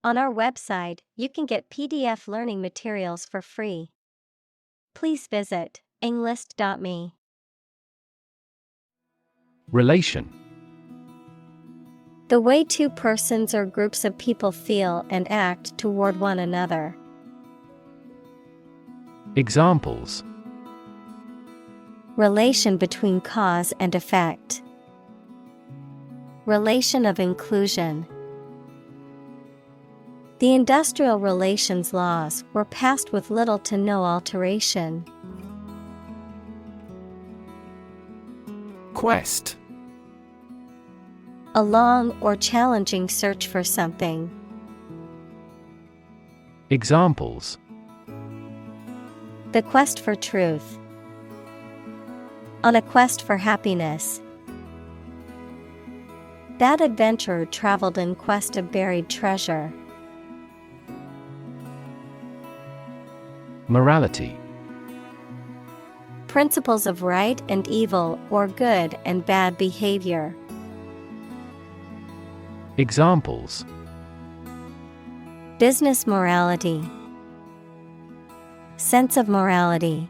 On our website, you can get PDF learning materials for free. Please visit englist.me. Relation. The way two persons or groups of people feel and act toward one another. Examples: Relation between cause and effect. Relation of inclusion. The industrial relations laws were passed with little to no alteration. Quest. A long or challenging search for something. Examples: The quest for truth. On a quest for happiness. That adventurer traveled in quest of buried treasure. Morality. Principles of right and evil or good and bad behavior. Examples: Business morality. Sense of morality.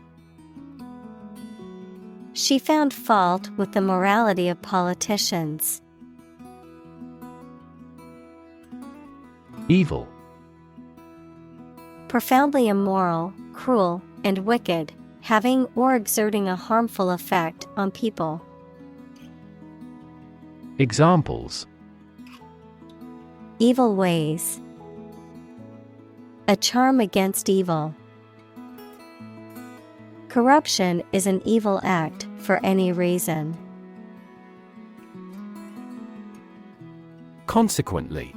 She found fault with the morality of politicians. Evil. Profoundly immoral, cruel, and wicked, having or exerting a harmful effect on people. Examples: Evil ways. A charm against evil. Corruption is an evil act for any reason. Consequently.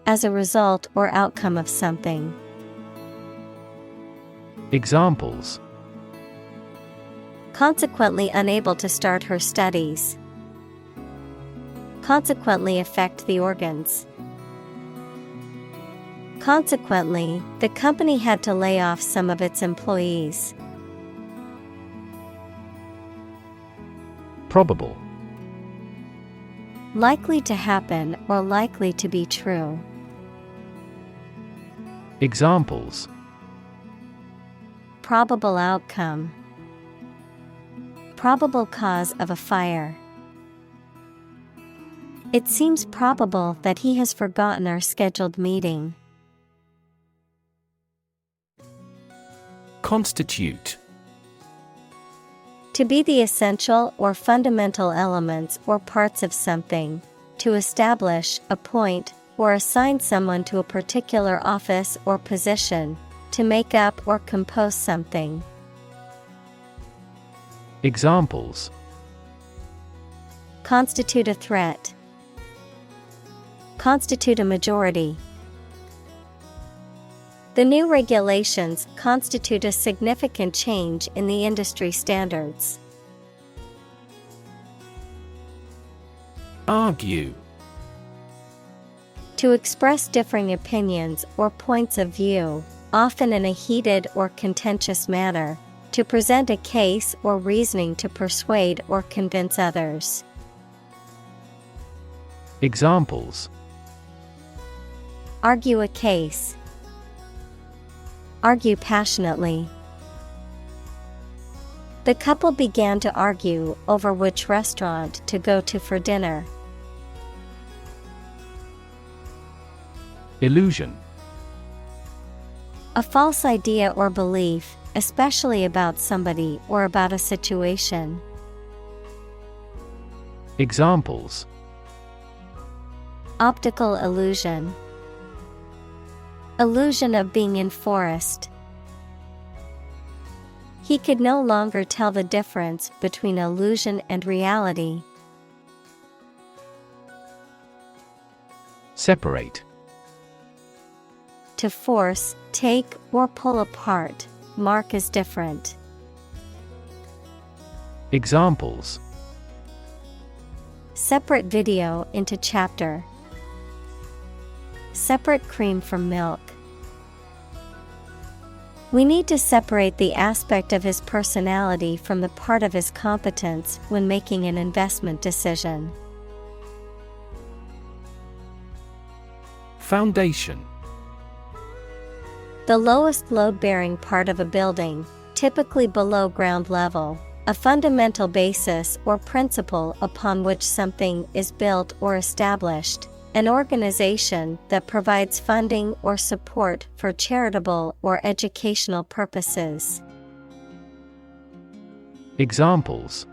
As a result or outcome of something. Examples: Consequently unable to start her studies. Consequently affect the organs. Consequently, the company had to lay off some of its employees. Probable. Likely to happen or likely to be true. Examples: Probable outcome. Probable cause of a fire. It seems probable that he has forgotten our scheduled meeting. Constitute. To be the essential or fundamental elements or parts of something. To establish, appoint, or assign someone to a particular office or position. To make up or compose something. Examples: Constitute a threat. Constitute a majority. The new regulations constitute a significant change in the industry standards. Argue. To express differing opinions or points of view, often in a heated or contentious manner. To present a case or reasoning to persuade or convince others. Examples: Argue a case. Argue passionately. The couple began to argue over which restaurant to go to for dinner. Illusion. A false idea or belief, especially about somebody or about a situation. Examples: Optical illusion. Illusion of being in forest. He could no longer tell the difference between illusion and reality. Separate. To force, take, or pull apart. Mark is different. Examples: Separate video into chapter. Separate cream from milk. We need to separate the aspect of his personality from the part of his competence when making an investment decision. Foundation. The lowest load-bearing part of a building, typically below ground level, a fundamental basis or principle upon which something is built or established, an organization that provides funding or support for charitable or educational purposes. Examples: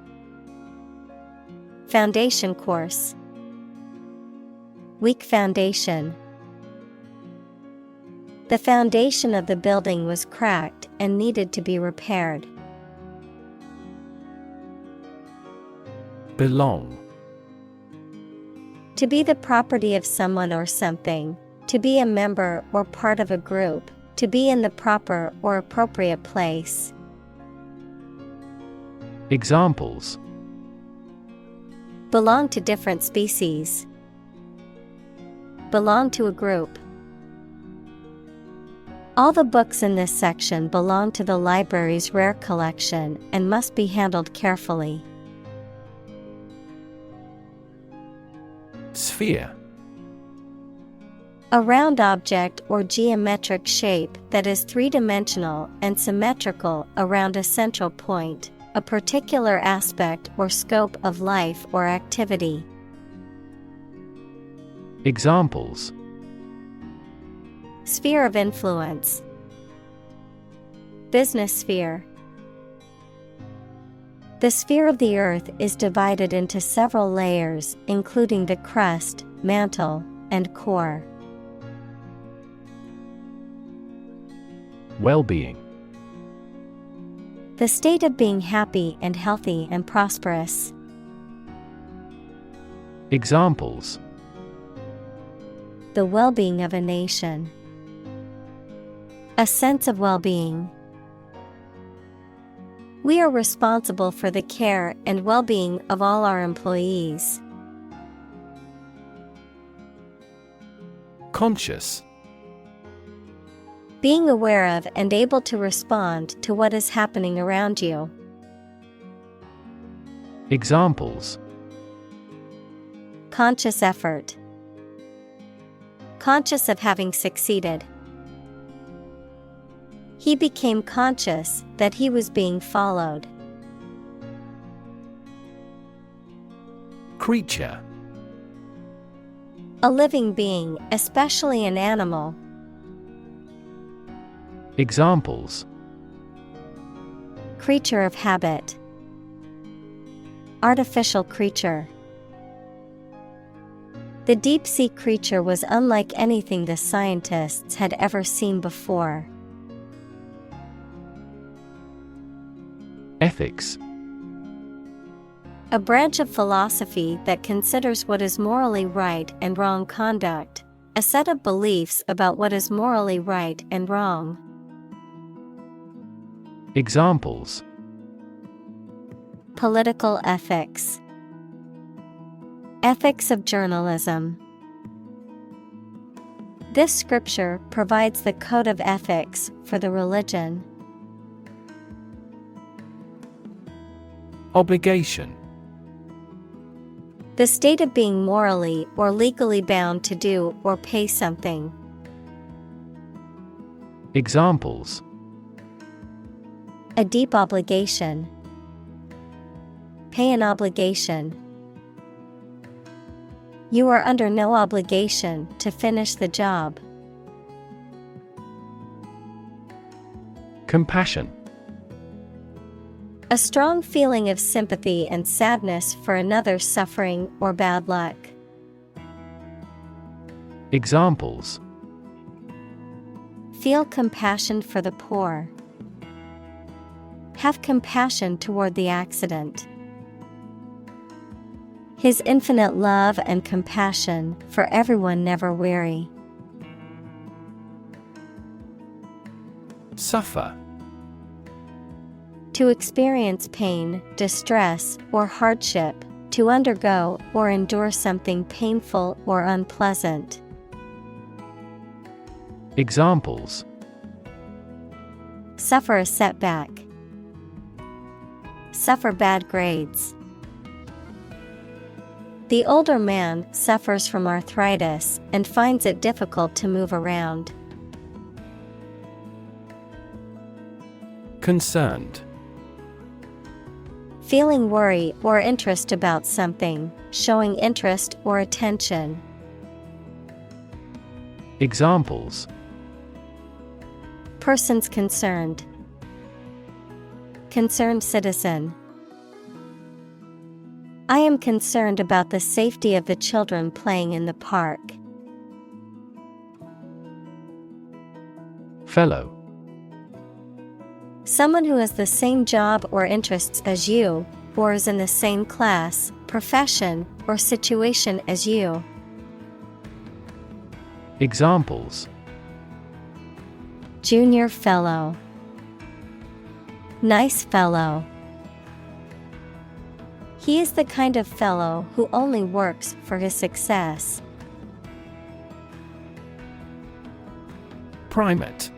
Foundation course. Weak foundation. The foundation of the building was cracked and needed to be repaired. Belong. To be the property of someone or something, to be a member or part of a group, to be in the proper or appropriate place. Examples: Belong to different species. Belong to a group. All the books in this section belong to the library's rare collection and must be handled carefully. Sphere. A round object or geometric shape that is three-dimensional and symmetrical around a central point, a particular aspect or scope of life or activity. Examples: Sphere of influence. Business sphere. The sphere of the Earth is divided into several layers, including the crust, mantle, and core. Well-being. The state of being happy and healthy and prosperous. Examples: The well-being of a nation. A sense of well-being. We are responsible for the care and well-being of all our employees. Conscious. Being aware of and able to respond to what is happening around you. Examples: Conscious effort. Conscious of having succeeded. He became conscious that he was being followed. Creature. A living being, especially an animal. Examples: Creature of habit. Artificial creature. The deep-sea creature was unlike anything the scientists had ever seen before. Ethics. A branch of philosophy that considers what is morally right and wrong conduct, a set of beliefs about what is morally right and wrong. Examples: Political ethics. Ethics of journalism. This scripture provides the code of ethics for the religion. Obligation. The state of being morally or legally bound to do or pay something. Examples: A deep obligation. Pay an obligation. You are under no obligation to finish the job. Compassion. A strong feeling of sympathy and sadness for another's suffering or bad luck. Examples: Feel compassion for the poor. Have compassion toward the accident. His infinite love and compassion for everyone never weary. Suffer. To experience pain, distress, or hardship, to undergo or endure something painful or unpleasant. Examples: Suffer a setback. Suffer bad grades. The older man suffers from arthritis and finds it difficult to move around. Concerned. Feeling worry or interest about something, showing interest or attention. Examples: Persons concerned. Concerned citizen. I am concerned about the safety of the children playing in the park. Fellow. Someone who has the same job or interests as you, or is in the same class, profession, or situation as you. Examples: Junior fellow. Nice fellow. He is the kind of fellow who only works for his success. Primate.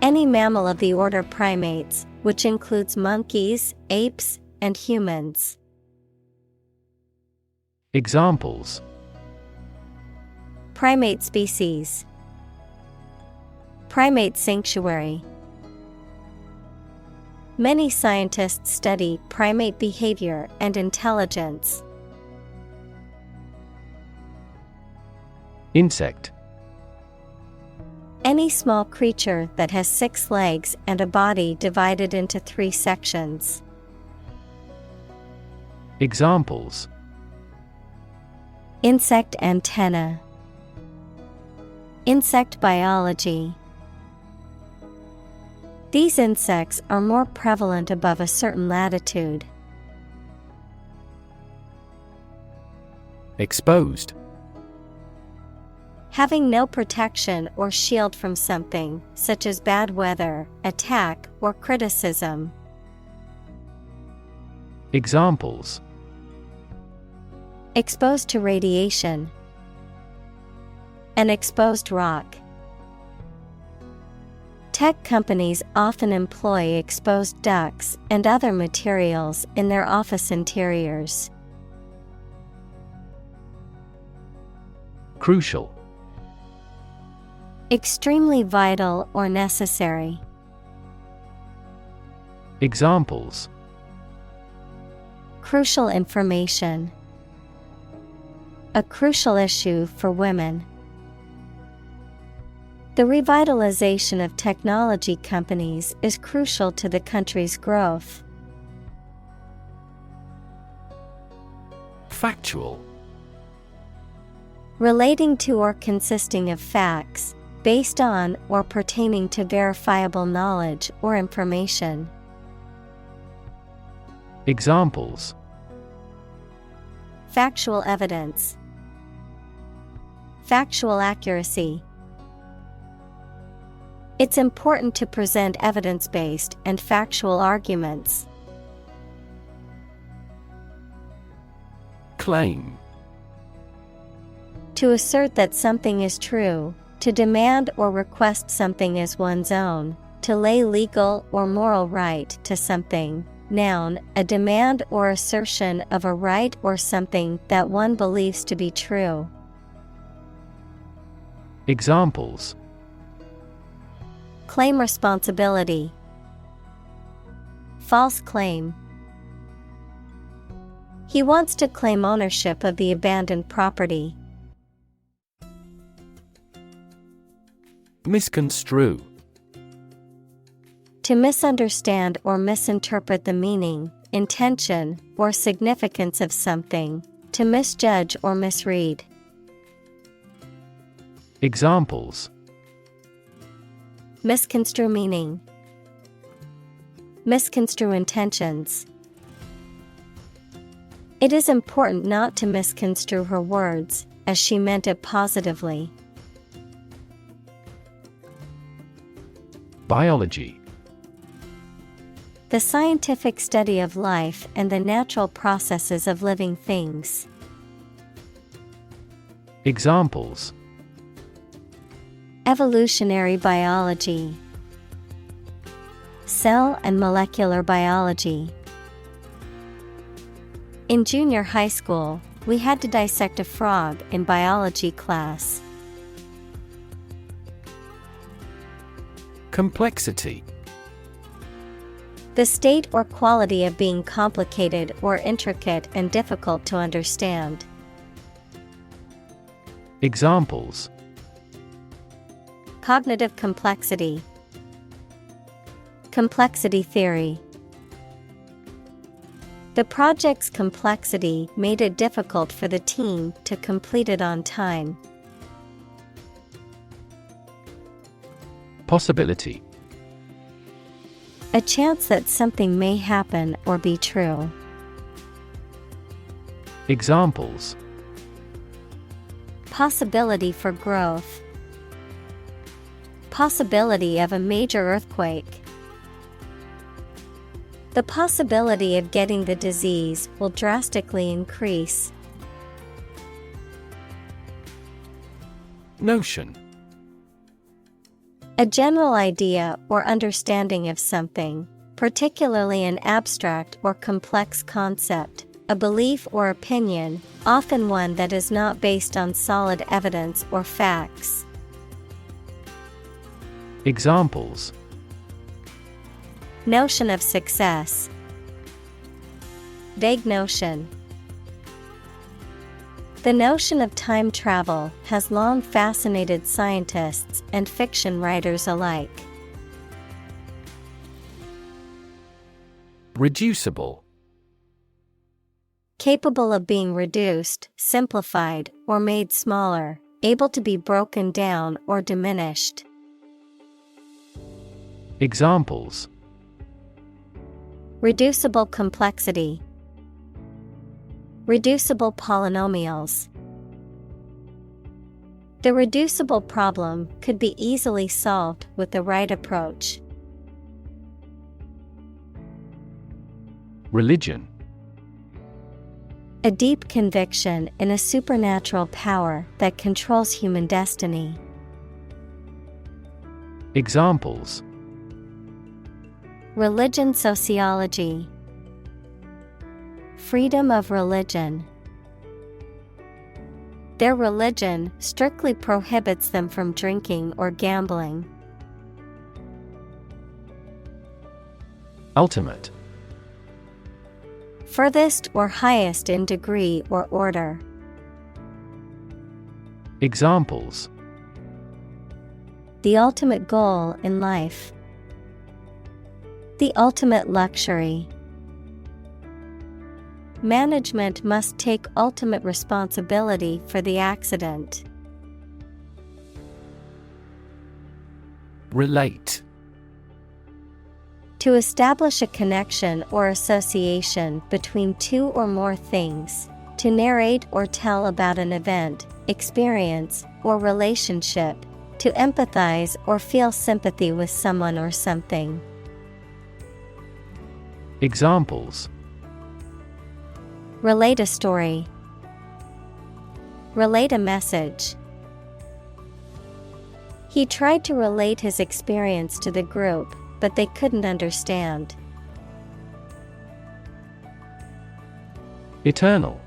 Any mammal of the order primates, which includes monkeys, apes, and humans. Examples: Primate species. Primate sanctuary. Many scientists study primate behavior and intelligence. Insect. Any small creature that has 6 legs and a body divided into 3 sections. Examples: Insect antenna. Insect biology. These insects are more prevalent above a certain latitude. Exposed. Having no protection or shield from something, such as bad weather, attack, or criticism. Examples: Exposed to radiation. An exposed rock. Tech companies often employ exposed ducts and other materials in their office interiors. Crucial. Extremely vital or necessary. Examples: Crucial information. A crucial issue for women. The revitalization of technology companies is crucial to the country's growth. Factual. Relating to or consisting of facts, based on or pertaining to verifiable knowledge or information. Examples: Factual evidence. Factual accuracy. It's important to present evidence-based and factual arguments. Claim. To assert that something is true, to demand or request something as one's own, to lay legal or moral right to something. Noun, a demand or assertion of a right or something that one believes to be true. Examples: Claim responsibility. False claim. He wants to claim ownership of the abandoned property. Misconstrue. To misunderstand or misinterpret the meaning, intention, or significance of something, to misjudge or misread. Examples: Misconstrue meaning. Misconstrue intentions. It is important not to misconstrue her words, as she meant it positively. Biology. The scientific study of life and the natural processes of living things. Examples: Evolutionary biology. Cell and molecular biology. In junior high school, we had to dissect a frog in biology class. Complexity. The state or quality of being complicated or intricate and difficult to understand. Examples: Cognitive complexity. Complexity theory. The project's complexity made it difficult for the team to complete it on time. Possibility. A chance that something may happen or be true. Examples: Possibility for growth. Possibility of a major earthquake. The possibility of getting the disease will drastically increase. Notion. A general idea or understanding of something, particularly an abstract or complex concept, a belief or opinion, often one that is not based on solid evidence or facts. Examples: Notion of success. Vague notion. The notion of time travel has long fascinated scientists and fiction writers alike. Reducible. Capable of being reduced, simplified, or made smaller, able to be broken down or diminished. Examples: Reducible complexity. Reducible polynomials. The reducible problem could be easily solved with the right approach. Religion. A deep conviction in a supernatural power that controls human destiny. Examples: Religion sociology. Freedom of religion. Their religion strictly prohibits them from drinking or gambling. Ultimate. Furthest or highest in degree or order. Examples: The ultimate goal in life. The ultimate luxury. Management must take ultimate responsibility for the accident. Relate. To establish a connection or association between two or more things. To narrate or tell about an event, experience, or relationship. To empathize or feel sympathy with someone or something. Examples: Relate a story. Relate a message. He tried to relate his experience to the group, but they couldn't understand. Eternal.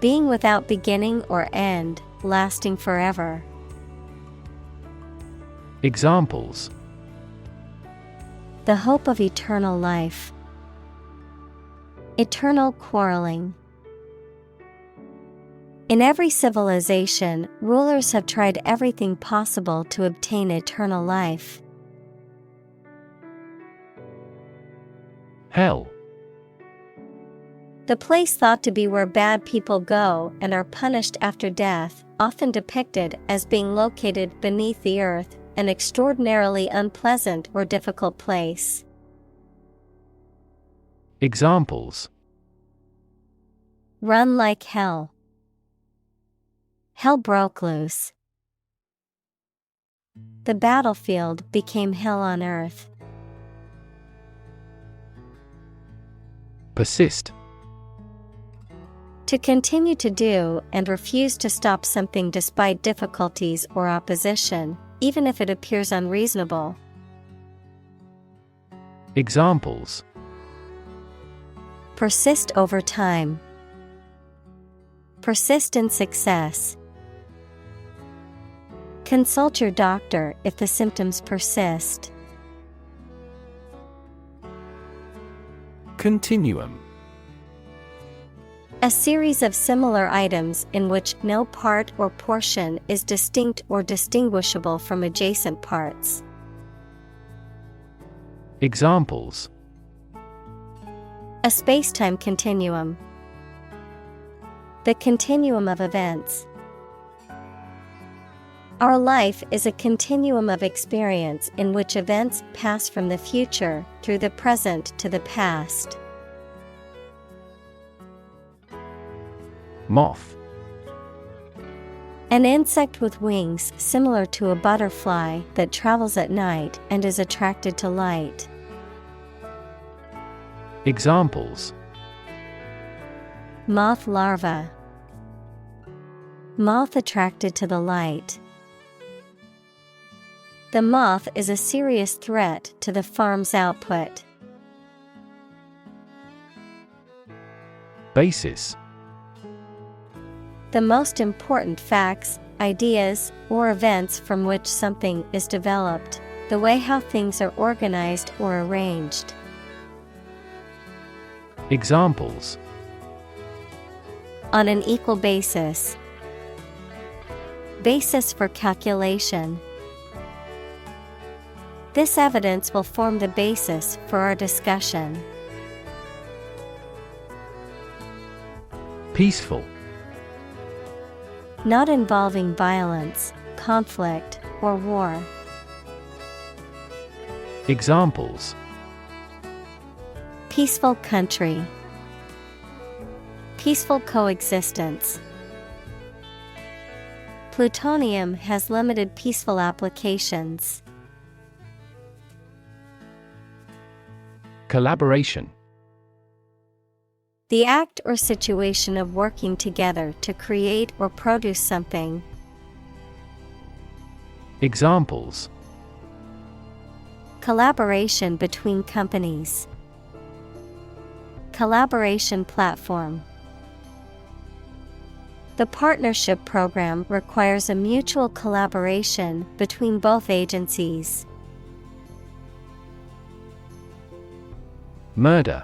Being without beginning or end, lasting forever. Examples: The hope of eternal life. Eternal quarreling. In every civilization, rulers have tried everything possible to obtain eternal life. Hell. The place thought to be where bad people go and are punished after death, often depicted as being located beneath the earth, an extraordinarily unpleasant or difficult place. Examples: Run like hell. Hell broke loose. The battlefield became hell on earth. Persist. To continue to do and refuse to stop something despite difficulties or opposition, even if it appears unreasonable. Examples: Persist over time. Persist in success. Consult your doctor if the symptoms persist. Continuum. A series of similar items in which no part or portion is distinct or distinguishable from adjacent parts. Examples: a space-time continuum. The continuum of events. Our life is a continuum of experience in which events pass from the future through the present to the past. Moth. An insect with wings similar to a butterfly that travels at night and is attracted to light. Examples: moth larva. Moth attracted to the light. The moth is a serious threat to the farm's output. Basis. The most important facts, ideas, or events from which something is developed, the way how things are organized or arranged. Examples: on an equal basis. Basis for calculation. This evidence will form the basis for our discussion. Peaceful. Not involving violence, conflict, or war. Examples: peaceful country. Peaceful coexistence. Plutonium has limited peaceful applications. Collaboration. The act or situation of working together to create or produce something. Examples: collaboration between companies. Collaboration platform. The partnership program requires a mutual collaboration between both agencies. Murder.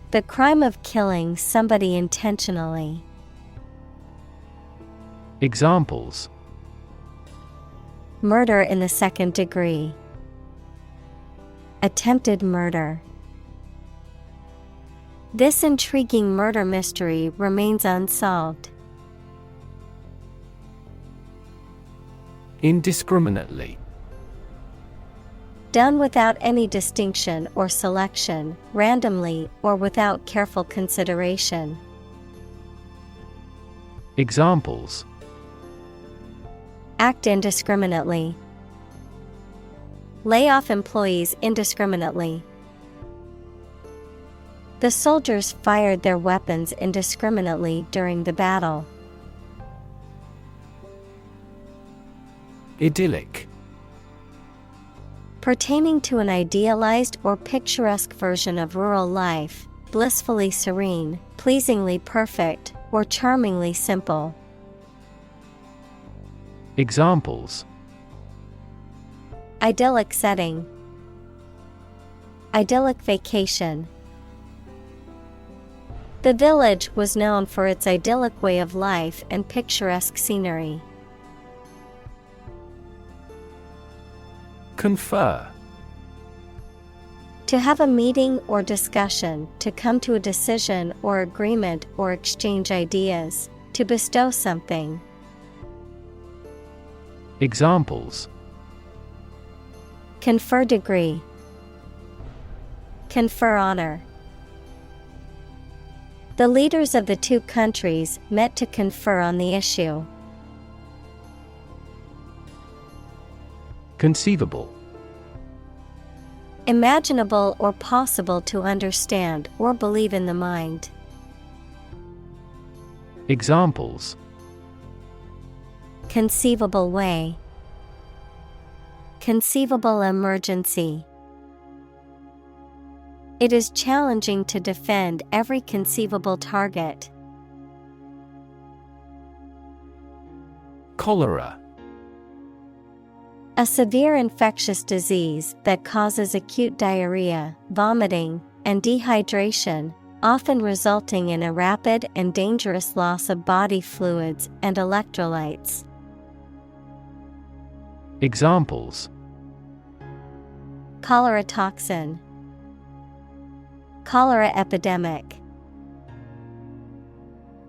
The crime of killing somebody intentionally. Examples: murder in the second degree. Attempted murder. This intriguing murder mystery remains unsolved. Indiscriminately. Done without any distinction or selection, randomly or without careful consideration. Examples: act indiscriminately. Lay off employees indiscriminately. The soldiers fired their weapons indiscriminately during the battle. Idyllic. Pertaining to an idealized or picturesque version of rural life, blissfully serene, pleasingly perfect, or charmingly simple. Examples: idyllic setting. Idyllic vacation. The village was known for its idyllic way of life and picturesque scenery. Confer. To have a meeting or discussion, to come to a decision or agreement or exchange ideas, to bestow something. Examples: confer degree. Confer honor. The leaders of the two countries met to confer on the issue. Conceivable. Imaginable or possible to understand or believe in the mind. Examples: conceivable way. Conceivable emergency. It is challenging to defend every conceivable target. Cholera. A severe infectious disease that causes acute diarrhea, vomiting, and dehydration, often resulting in a rapid and dangerous loss of body fluids and electrolytes. Examples: Cholera toxin, cholera epidemic.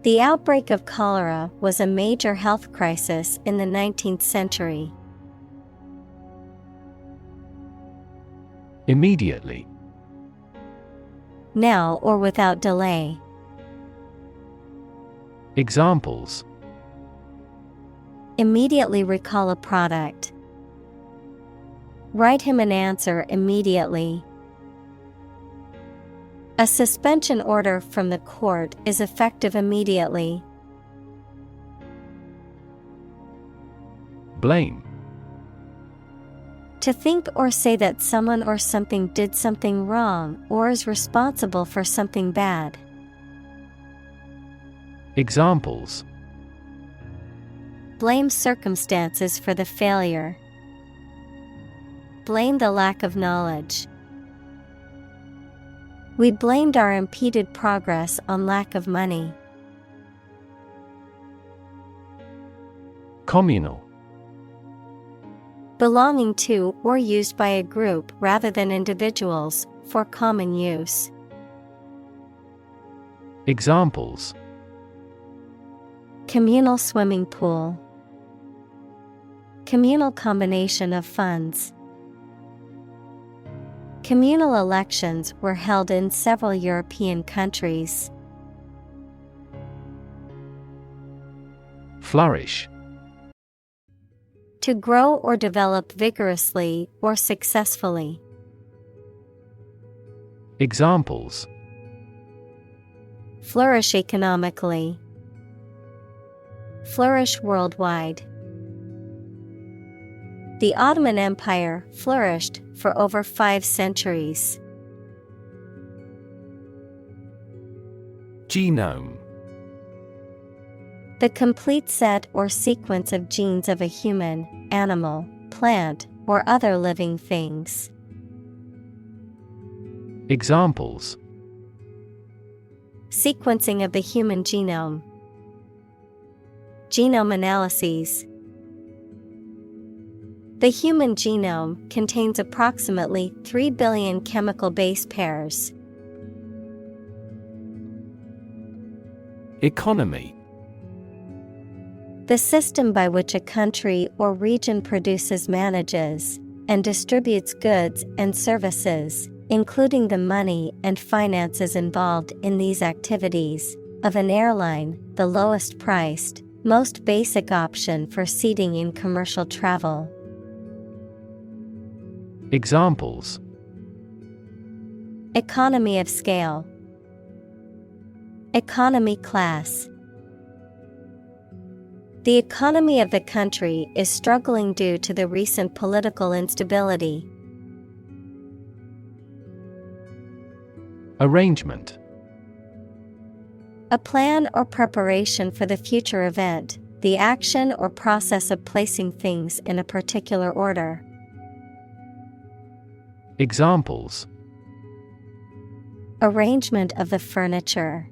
The outbreak of cholera was a major health crisis in the 19th century. Immediately. Now or without delay. Examples: Immediately recall a product. Write him an answer immediately. A suspension order from the court is effective immediately. Blame. To think or say that someone or something did something wrong or is responsible for something bad. Examples: Blame circumstances for the failure. Blame the lack of knowledge. We blamed our impeded progress on lack of money. Communal. Belonging to or used by a group rather than individuals, for common use. Examples: Communal swimming pool. Communal combination of funds. Communal elections were held in several European countries. Flourish. To grow or develop vigorously or successfully. Examples: Flourish economically. Flourish worldwide. The Ottoman Empire flourished for over 5 centuries. Genome. The complete set or sequence of genes of a human, animal, plant, or other living things. Examples: Sequencing of the human genome. Genome analyses. The human genome contains approximately 3 billion chemical base pairs. Economy. The system by which a country or region produces, manages, and distributes goods and services, including the money and finances involved in these activities, of an airline, the lowest priced, most basic option for seating in commercial travel. Examples: Economy of scale. Economy class. The economy of the country is struggling due to the recent political instability. Arrangement. A plan or preparation for the future event, the action or process of placing things in a particular order. Examples: Arrangement of the furniture.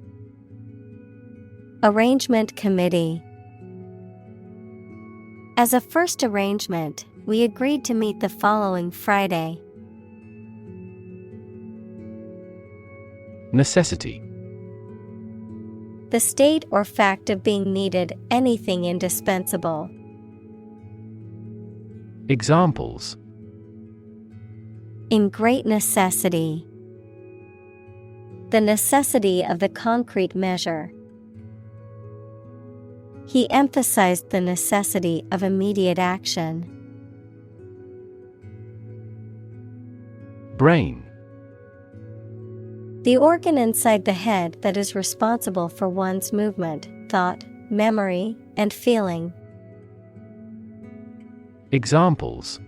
Arrangement committee. As a first arrangement, we agreed to meet the following Friday. Necessity. The state or fact of being needed, anything indispensable. Examples: In great necessity. The necessity of the concrete measure. He emphasized the necessity of immediate action. Brain. The organ inside the head that is responsible for one's movement, thought, memory, and feeling. Examples: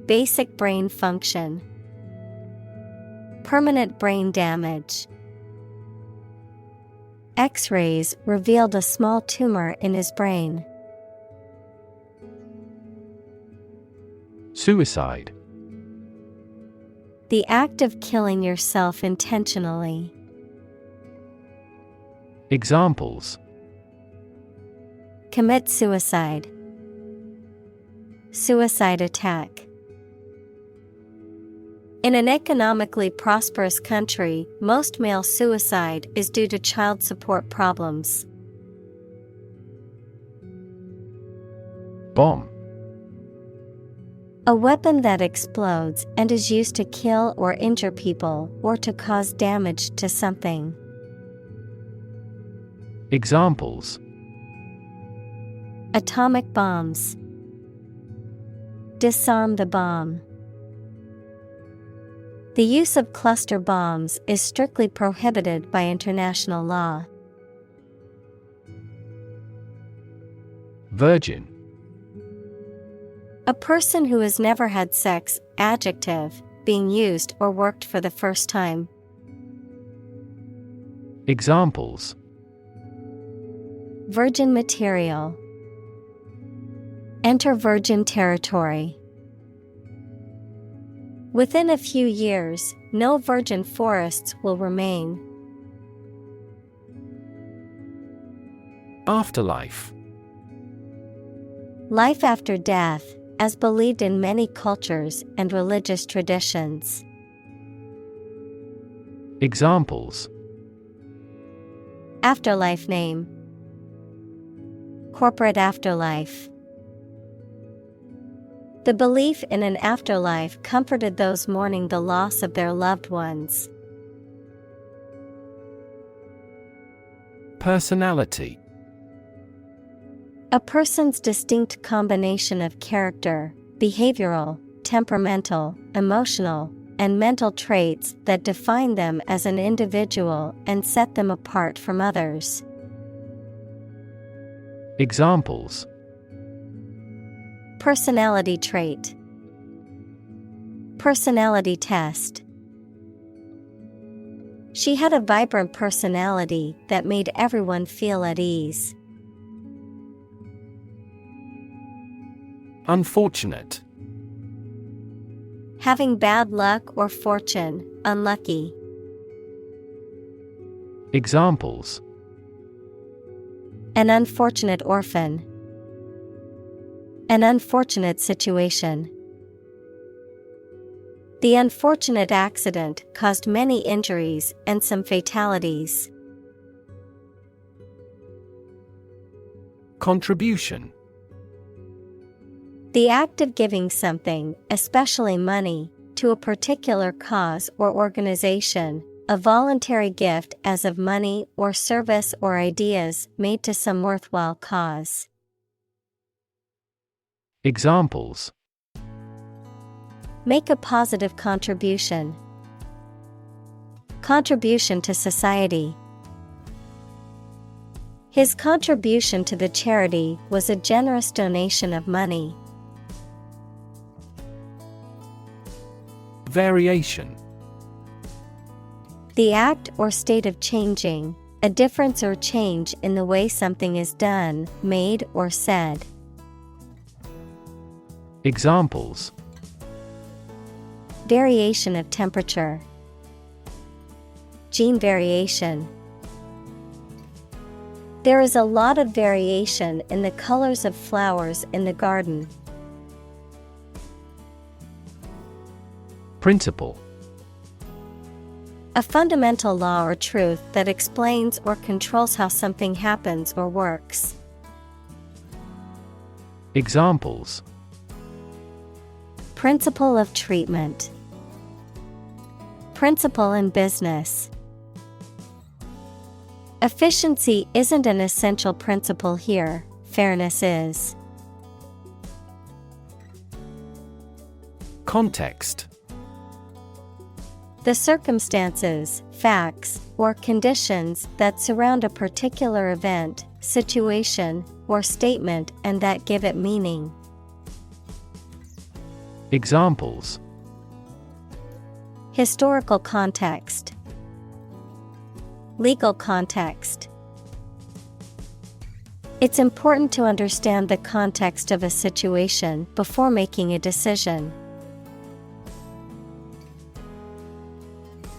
Basic brain function. Permanent brain damage. X-rays revealed a small tumor in his brain. Suicide. The act of killing yourself intentionally. Examples: Commit suicide. Suicide attack. In an economically prosperous country, most male suicide is due to child support problems. Bomb. A weapon that explodes and is used to kill or injure people or to cause damage to something. Examples: Atomic bombs. Disarm the bomb. The use of cluster bombs is strictly prohibited by international law. Virgin. A person who has never had sex, adjective, being used or worked for the first time. Examples: Virgin material. Enter virgin territory. Within a few years, no virgin forests will remain. Afterlife. Life after death, as believed in many cultures and religious traditions. Examples: Afterlife name. Corporate afterlife. The belief in an afterlife comforted those mourning the loss of their loved ones. Personality. A person's distinct combination of character, behavioral, temperamental, emotional, and mental traits that define them as an individual and set them apart from others. Examples: Personality trait. Personality test. She had a vibrant personality that made everyone feel at ease. Unfortunate. Having bad luck or fortune, unlucky. Examples: An unfortunate orphan. An unfortunate situation. The unfortunate accident caused many injuries and some fatalities. Contribution. The act of giving something, especially money, to a particular cause or organization, a voluntary gift as of money or service or ideas made to some worthwhile cause. Examples: Make a positive contribution. Contribution to society. His contribution to the charity was a generous donation of money. Variation. The act or state of changing, a difference or change in the way something is done, made, or said. Examples: Variation of temperature. Gene variation. There is a lot of variation in the colors of flowers in the garden. Principle. A fundamental law or truth that explains or controls how something happens or works. Examples: Principle of treatment. Principle in business. Efficiency isn't an essential principle here, fairness is. Context. The circumstances, facts, or conditions that surround a particular event, situation, or statement and that give it meaning. Examples: Historical context. Legal context. It's important to understand the context of a situation before making a decision.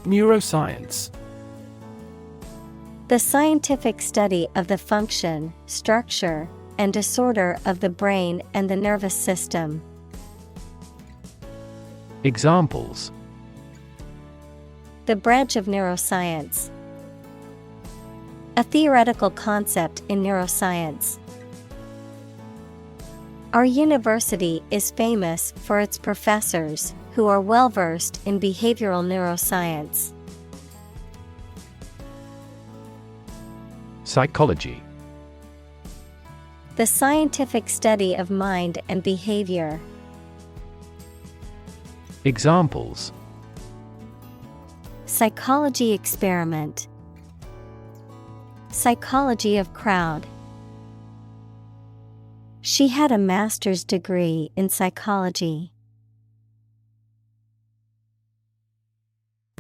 Neuroscience. The scientific study of the function, structure, and disorder of the brain and the nervous system. Examples. The branch of neuroscience. A theoretical concept in neuroscience. Our university is famous for its professors who are well versed in behavioral neuroscience. Psychology. The scientific study of mind and behavior. Examples. Psychology experiment. Psychology of crowd. She had a master's degree in psychology.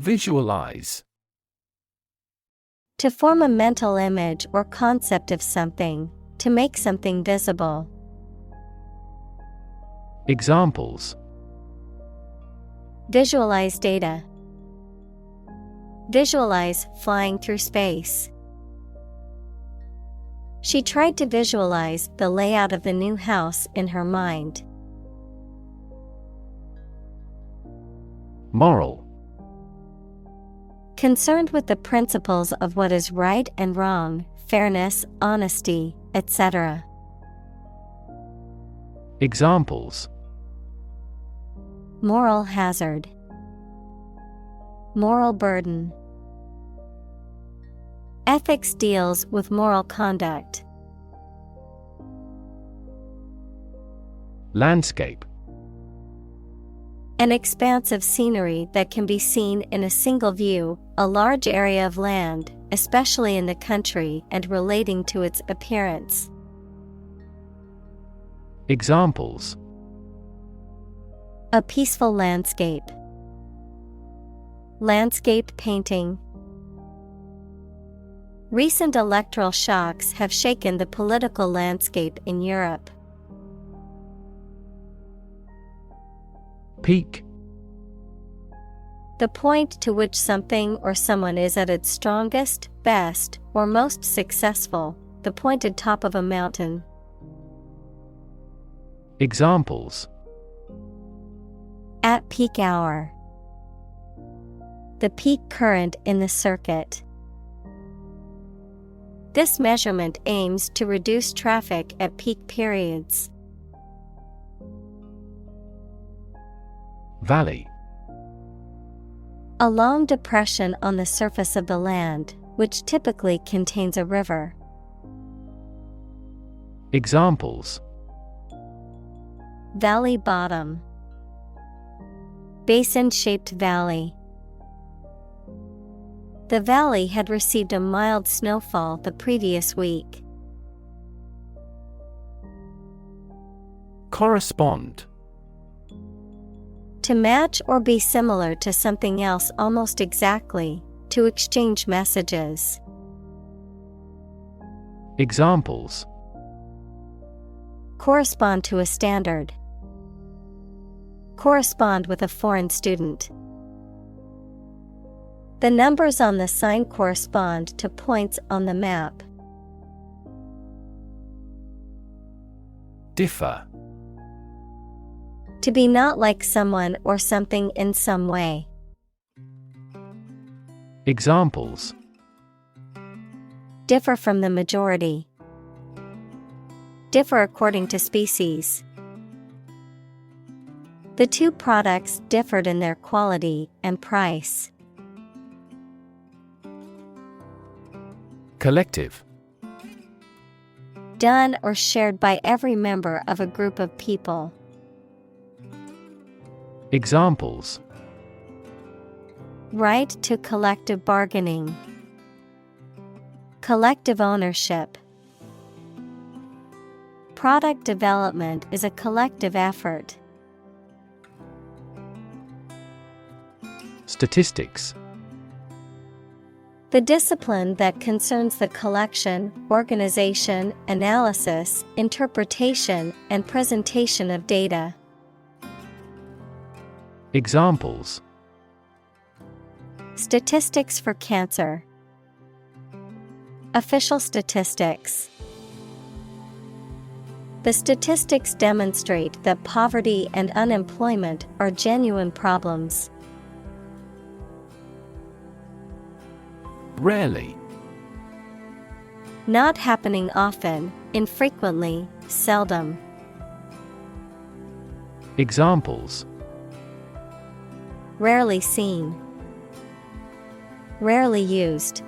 Visualize. To form a mental image or concept of something, to make something visible. Examples. Visualize data. Visualize flying through space. She tried to visualize the layout of the new house in her mind. Moral. Concerned with the principles of what is right and wrong, fairness, honesty, etc. Examples. Moral hazard. Moral burden. Ethics deals with moral conduct. Landscape. An expanse of scenery that can be seen in a single view, a large area of land, especially in the country and relating to its appearance. Examples. A peaceful landscape. Landscape painting. Recent electoral shocks have shaken the political landscape in Europe. Peak. The point to which something or someone is at its strongest, best, or most successful, the pointed top of a mountain. Examples. At peak hour. The peak current in the circuit. This measurement aims to reduce traffic at peak periods. Valley. A long depression on the surface of the land, which typically contains a river. Examples. Valley bottom. Basin-shaped valley. The valley had received a mild snowfall the previous week. Correspond. To match or be similar to something else almost exactly, to exchange messages. Examples. Correspond to a standard. Correspond with a foreign student. The numbers on the sign correspond to points on the map. Differ. To be not like someone or something in some way. Examples. Differ from the majority. Differ according to species. The two products differed in their quality and price. Collective. Done or shared by every member of a group of people. Examples. Right to collective bargaining. Collective ownership. Product development is a collective effort. Statistics. The discipline that concerns the collection, organization, analysis, interpretation, and presentation of data. Examples: Statistics for cancer. Official statistics. The statistics demonstrate that poverty and unemployment are genuine problems. Rarely. Not happening often, infrequently, seldom. Examples: Rarely seen. Rarely used.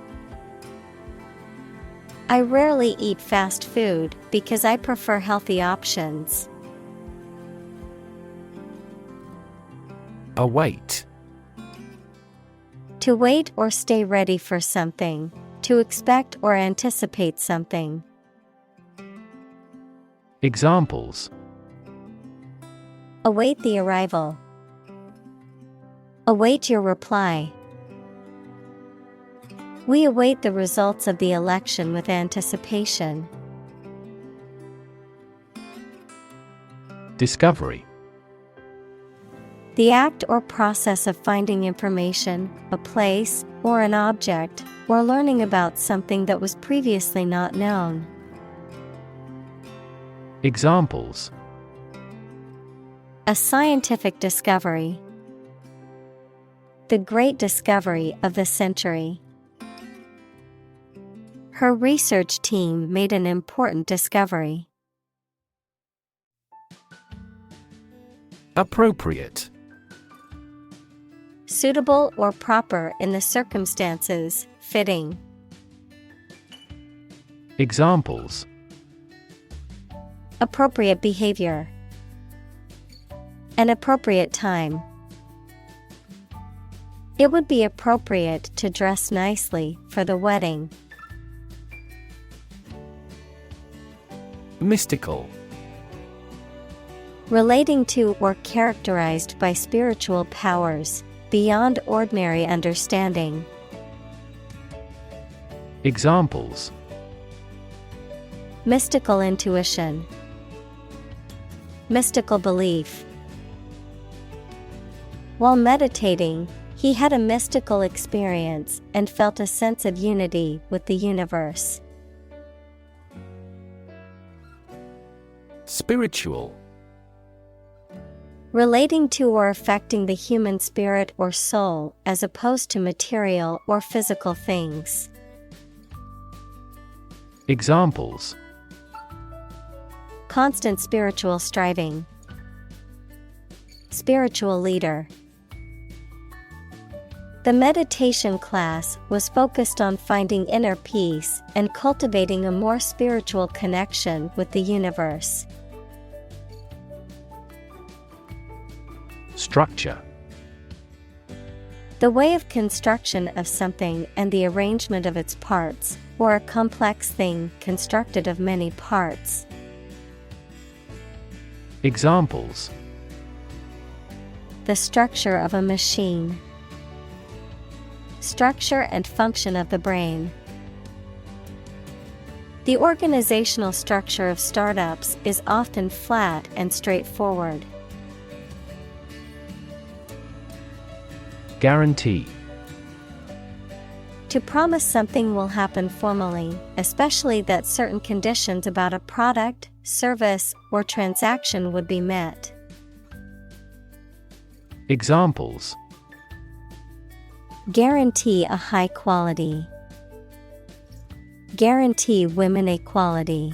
I rarely eat fast food because I prefer healthy options. Await. To wait or stay ready for something. To expect or anticipate something. Examples: Await the arrival. Await your reply. We await the results of the election with anticipation. Discovery. The act or process of finding information, a place, or an object, or learning about something that was previously not known. Examples: A scientific discovery. The great discovery of the century. Her research team made an important discovery. Appropriate. Suitable or proper in the circumstances, fitting. Examples: Appropriate behavior. An appropriate time. It would be appropriate to dress nicely for the wedding. Mystical. Relating to or characterized by spiritual powers, beyond ordinary understanding. Examples: Mystical intuition. Mystical belief. While meditating, he had a mystical experience and felt a sense of unity with the universe. Spiritual. Relating to or affecting the human spirit or soul as opposed to material or physical things. Examples: Constant spiritual striving. Spiritual leader. The meditation class was focused on finding inner peace and cultivating a more spiritual connection with the universe. Structure. The way of construction of something and the arrangement of its parts, or a complex thing constructed of many parts. Examples: The structure of a machine. Structure and function of the brain. The organizational structure of startups is often flat and straightforward. Guarantee. To promise something will happen formally, especially that certain conditions about a product, service, or transaction would be met. Examples: Guarantee a high quality. Guarantee women equality.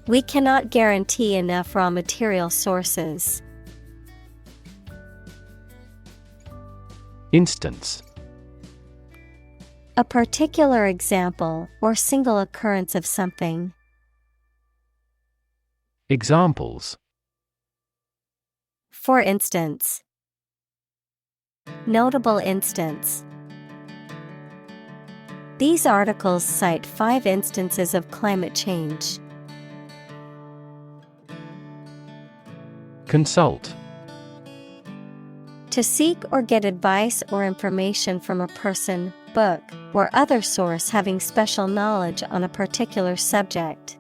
We cannot guarantee enough raw material sources. Instance. A particular example or single occurrence of something. Examples: For instance. Notable instance. These articles cite 5 instances of climate change. Consult. To seek or get advice or information from a person, book, or other source having special knowledge on a particular subject.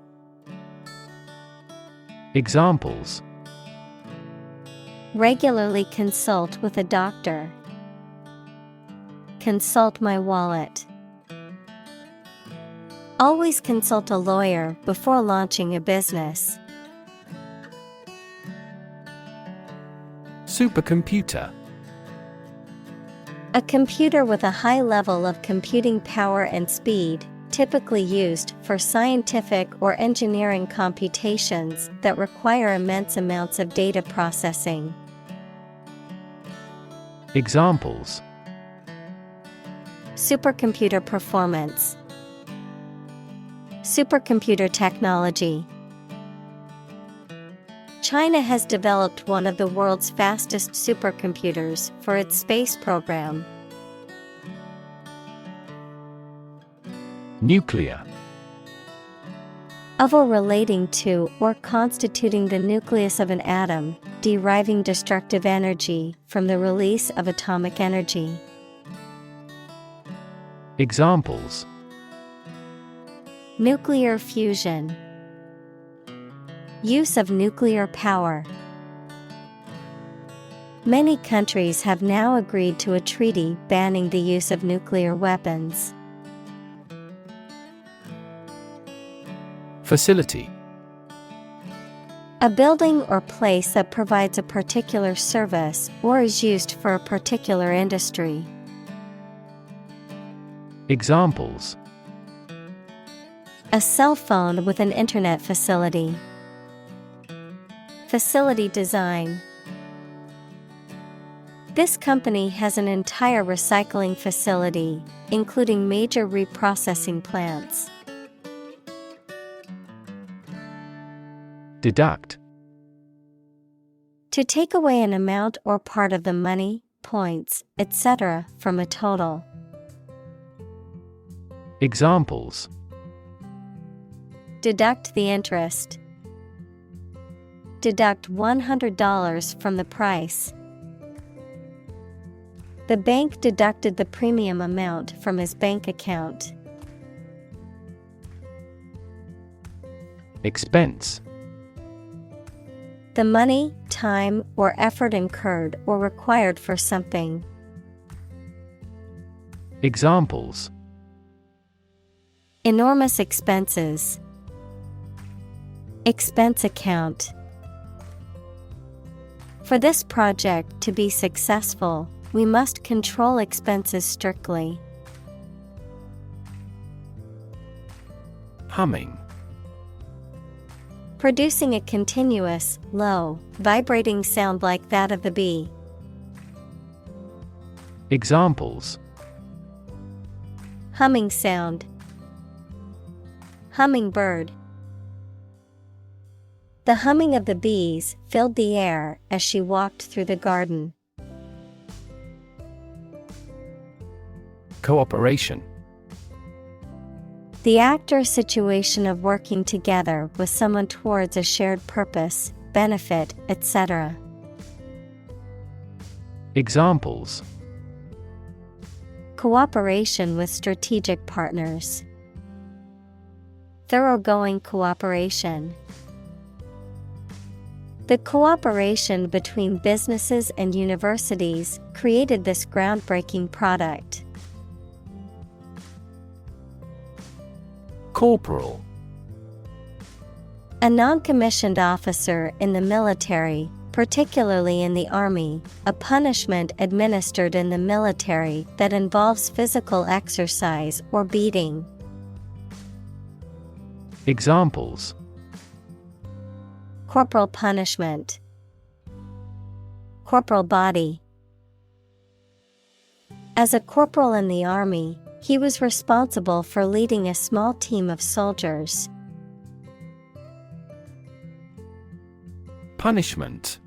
Examples: Regularly consult with a doctor. Consult my wallet. Always consult a lawyer before launching a business. Supercomputer. A computer with a high level of computing power and speed, typically used for scientific or engineering computations that require immense amounts of data processing. Examples: Supercomputer performance. Supercomputer technology. China has developed one of the world's fastest supercomputers for its space program. Nuclear. Of or relating to or constituting the nucleus of an atom, deriving destructive energy from the release of atomic energy. Examples: Nuclear fusion. Use of nuclear power. Many countries have now agreed to a treaty banning the use of nuclear weapons. Facility. A building or place that provides a particular service or is used for a particular industry. Examples: A cell phone with an internet facility. Facility design. This company has an entire recycling facility, including major reprocessing plants. Deduct. To take away an amount or part of the money, points, etc. from a total. Examples: Deduct the interest. Deduct $100 from the price. The bank deducted the premium amount from his bank account. Expense. The money, time, or effort incurred or required for something. Examples: Enormous expenses. Expense account. For this project to be successful, we must control expenses strictly. Humming. Producing a continuous, low, vibrating sound like that of the bee. Examples: Humming sound. Hummingbird. The humming of the bees filled the air as she walked through the garden. Cooperation. The act or situation of working together with someone towards a shared purpose, benefit, etc. Examples: Cooperation with strategic partners. Thoroughgoing cooperation. The cooperation between businesses and universities created this groundbreaking product. Corporal. A non-commissioned officer in the military, particularly in the army, a punishment administered in the military that involves physical exercise or beating. Examples: Corporal punishment. Corporal body. As a corporal in the army, he was responsible for leading a small team of soldiers. Punishment.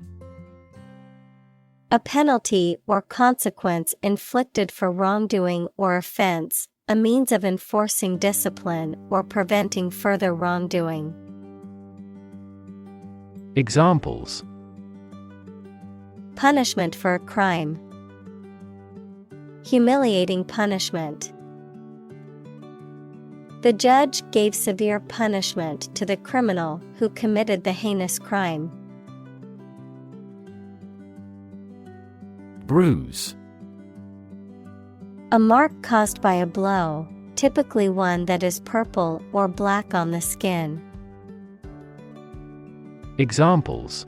A penalty or consequence inflicted for wrongdoing or offense, a means of enforcing discipline or preventing further wrongdoing. Examples: Punishment for a crime. Humiliating punishment. The judge gave severe punishment to the criminal who committed the heinous crime. Bruise. A mark caused by a blow, typically one that is purple or black on the skin. Examples: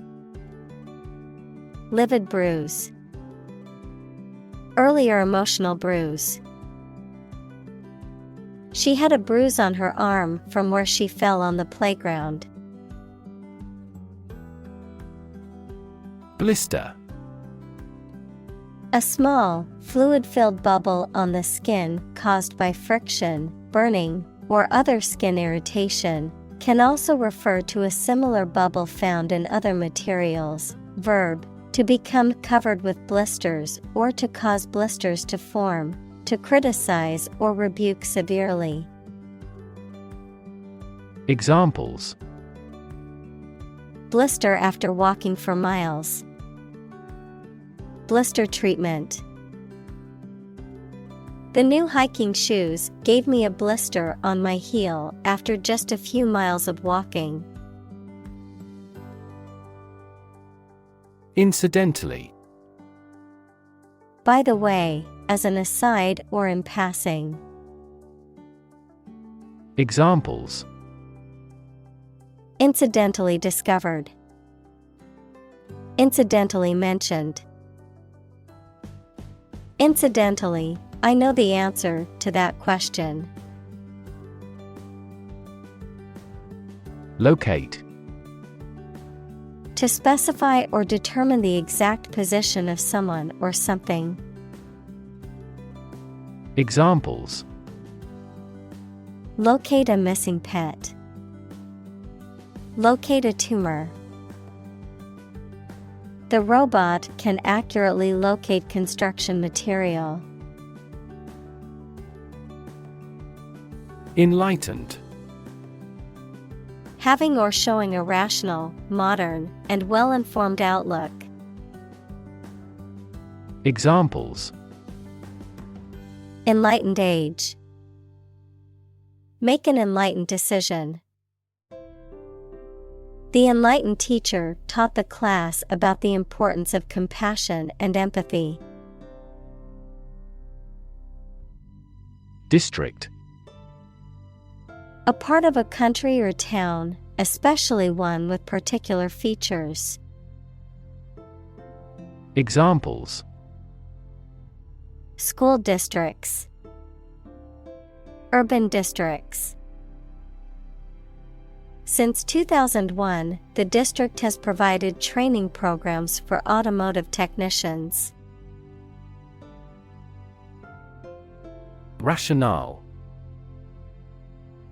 Livid bruise. Earlier emotional bruise. She had a bruise on her arm from where she fell on the playground. Blister. A small, fluid-filled bubble on the skin caused by friction, burning, or other skin irritation, can also refer to a similar bubble found in other materials. Verb: to become covered with blisters or to cause blisters to form, to criticize or rebuke severely. Examples: Blister after walking for miles. Blister treatment. The new hiking shoes gave me a blister on my heel after just a few miles of walking. Incidentally. By the way, as an aside or in passing. Examples: Incidentally discovered. Incidentally mentioned. Incidentally, I know the answer to that question. Locate. To specify or determine the exact position of someone or something. Examples: Locate a missing pet. Locate a tumor. The robot can accurately locate construction material. Enlightened. Having or showing a rational, modern, and well-informed outlook. Examples: Enlightened age. Make an enlightened decision. The enlightened teacher taught the class about the importance of compassion and empathy. District. A part of a country or town, especially one with particular features. Examples: School districts. Urban districts. Since 2001, the district has provided training programs for automotive technicians. Rationale.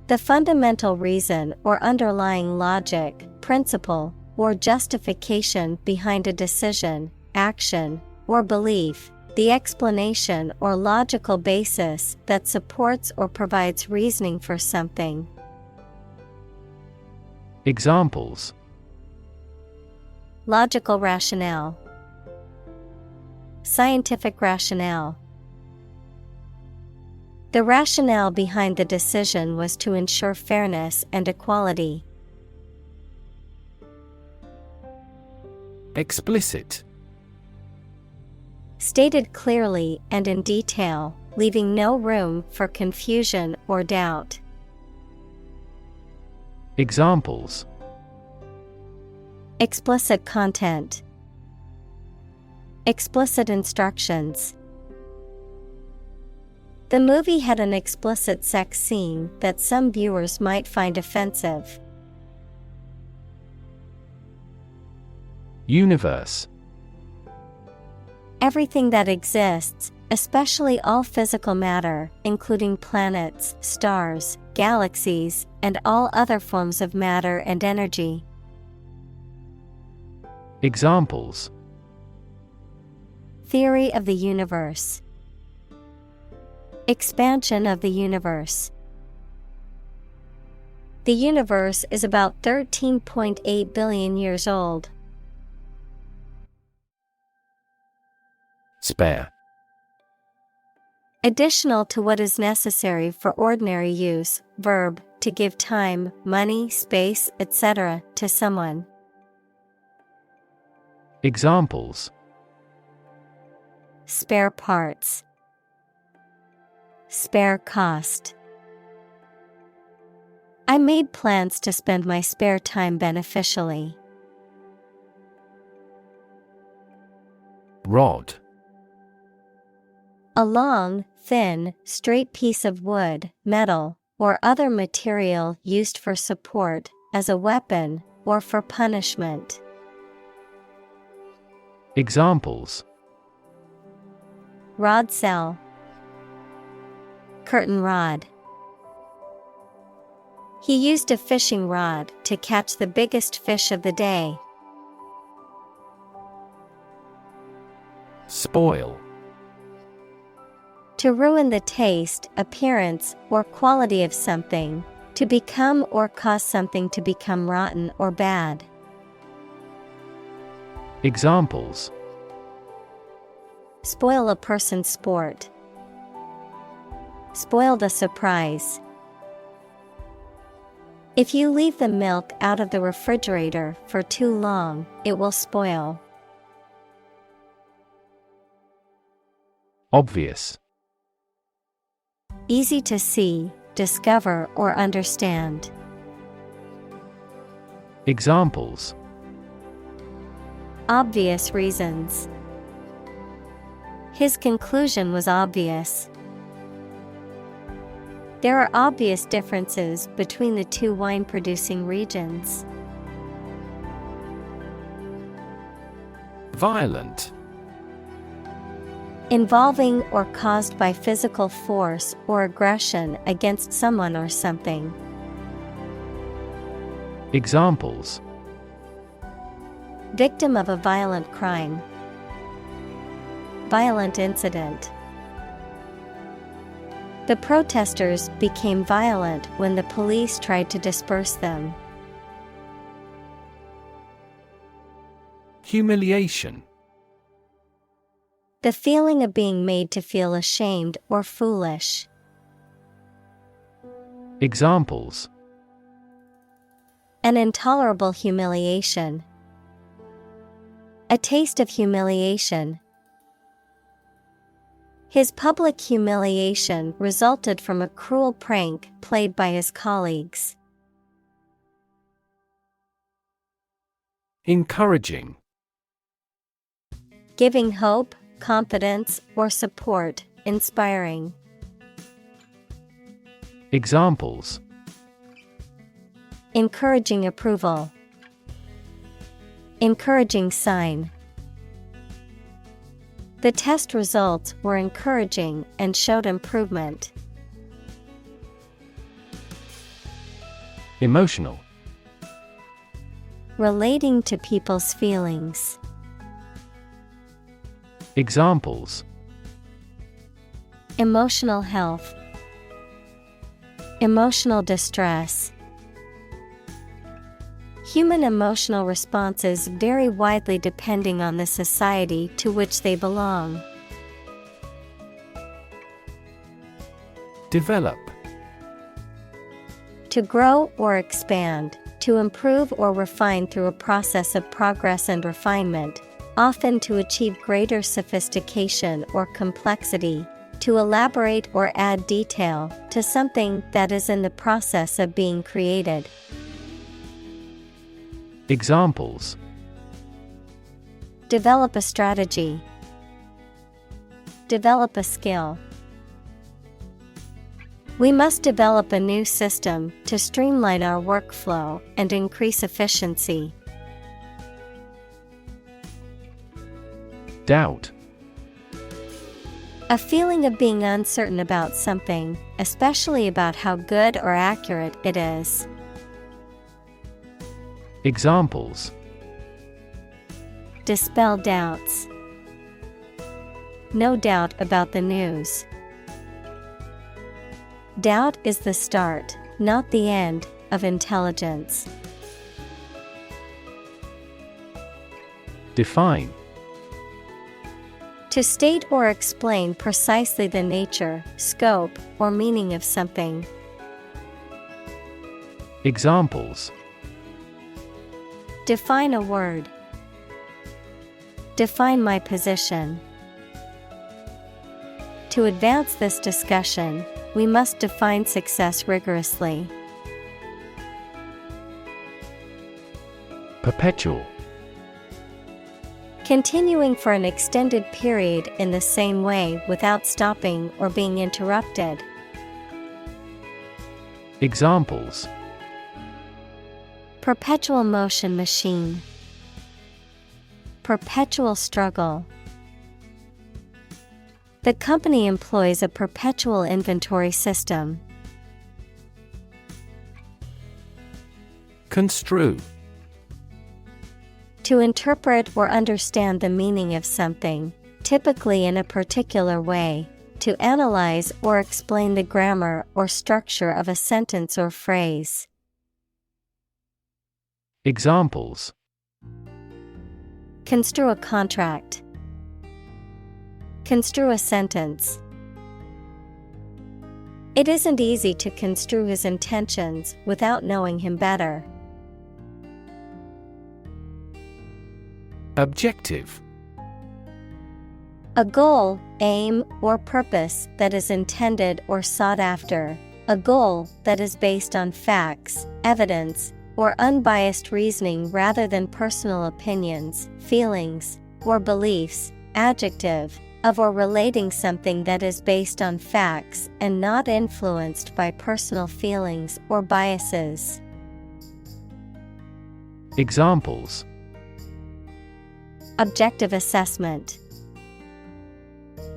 The fundamental reason or underlying logic, principle, or justification behind a decision, action, or belief, the explanation or logical basis that supports or provides reasoning for something. Examples: Logical rationale. Scientific rationale. The rationale behind the decision was to ensure fairness and equality. Explicit. Stated clearly and in detail, leaving no room for confusion or doubt. Examples: Explicit content. Explicit instructions. The movie had an explicit sex scene that some viewers might find offensive. Universe. Everything that exists, especially all physical matter, including planets, stars, galaxies, and all other forms of matter and energy. Examples: Theory of the universe. Expansion of the universe. The universe is about 13.8 billion years old. Spare. Additional to what is necessary for ordinary use. Verb, to give time, money, space, etc. to someone. Examples: Spare parts. Spare cost. I made plans to spend my spare time beneficially. Rod. A long, thin, straight piece of wood, metal, or other material used for support, as a weapon, or for punishment. Examples: Rod cell. Curtain rod. He used a fishing rod to catch the biggest fish of the day. Spoil. To ruin the taste, appearance, or quality of something. To become or cause something to become rotten or bad. Examples: Spoil a person's sport. Spoil the surprise. If you leave the milk out of the refrigerator for too long, it will spoil. Obvious. Easy to see, discover, or understand. Examples: Obvious reasons. His conclusion was obvious. There are obvious differences between the two wine-producing regions. Violent. Involving or caused by physical force or aggression against someone or something. Examples: Victim of a violent crime. Violent incident. The protesters became violent when the police tried to disperse them. Humiliation. The feeling of being made to feel ashamed or foolish. Examples: An intolerable humiliation. A taste of humiliation. His public humiliation resulted from a cruel prank played by his colleagues. Encouraging. Giving hope, confidence, or support, inspiring. Examples: Encouraging approval. Encouraging sign. The test results were encouraging and showed improvement. Emotional. Relating to people's feelings. Examples: Emotional health. Emotional distress. Human emotional responses vary widely depending on the society to which they belong. Develop. To grow or expand, to improve or refine through a process of progress and refinement, often to achieve greater sophistication or complexity, to elaborate or add detail to something that is in the process of being created. Examples: Develop a strategy. Develop a skill. We must develop a new system to streamline our workflow and increase efficiency. Doubt. A feeling of being uncertain about something, especially about how good or accurate it is. Examples: Dispel doubts. No doubt about the news. Doubt is the start, not the end, of intelligence. To To state or explain precisely the nature, scope, or meaning of something. Examples: Define a word. Define my position. To advance this discussion, we must define success rigorously. Perpetual. Continuing for an extended period in the same way without stopping or being interrupted. Examples: Perpetual motion machine. Perpetual struggle. The company employs a perpetual inventory system. Construe. To interpret or understand the meaning of something, typically in a particular way. To analyze or explain the grammar or structure of a sentence or phrase. Examples: Construe a contract. Construe a sentence. It isn't easy to construe his intentions without knowing him better. Objective. A goal, aim, or purpose that is intended or sought after. A goal that is based on facts, evidence, or unbiased reasoning rather than personal opinions, feelings, or beliefs. Adjective, of or relating something that is based on facts and not influenced by personal feelings or biases. Examples: Objective assessment.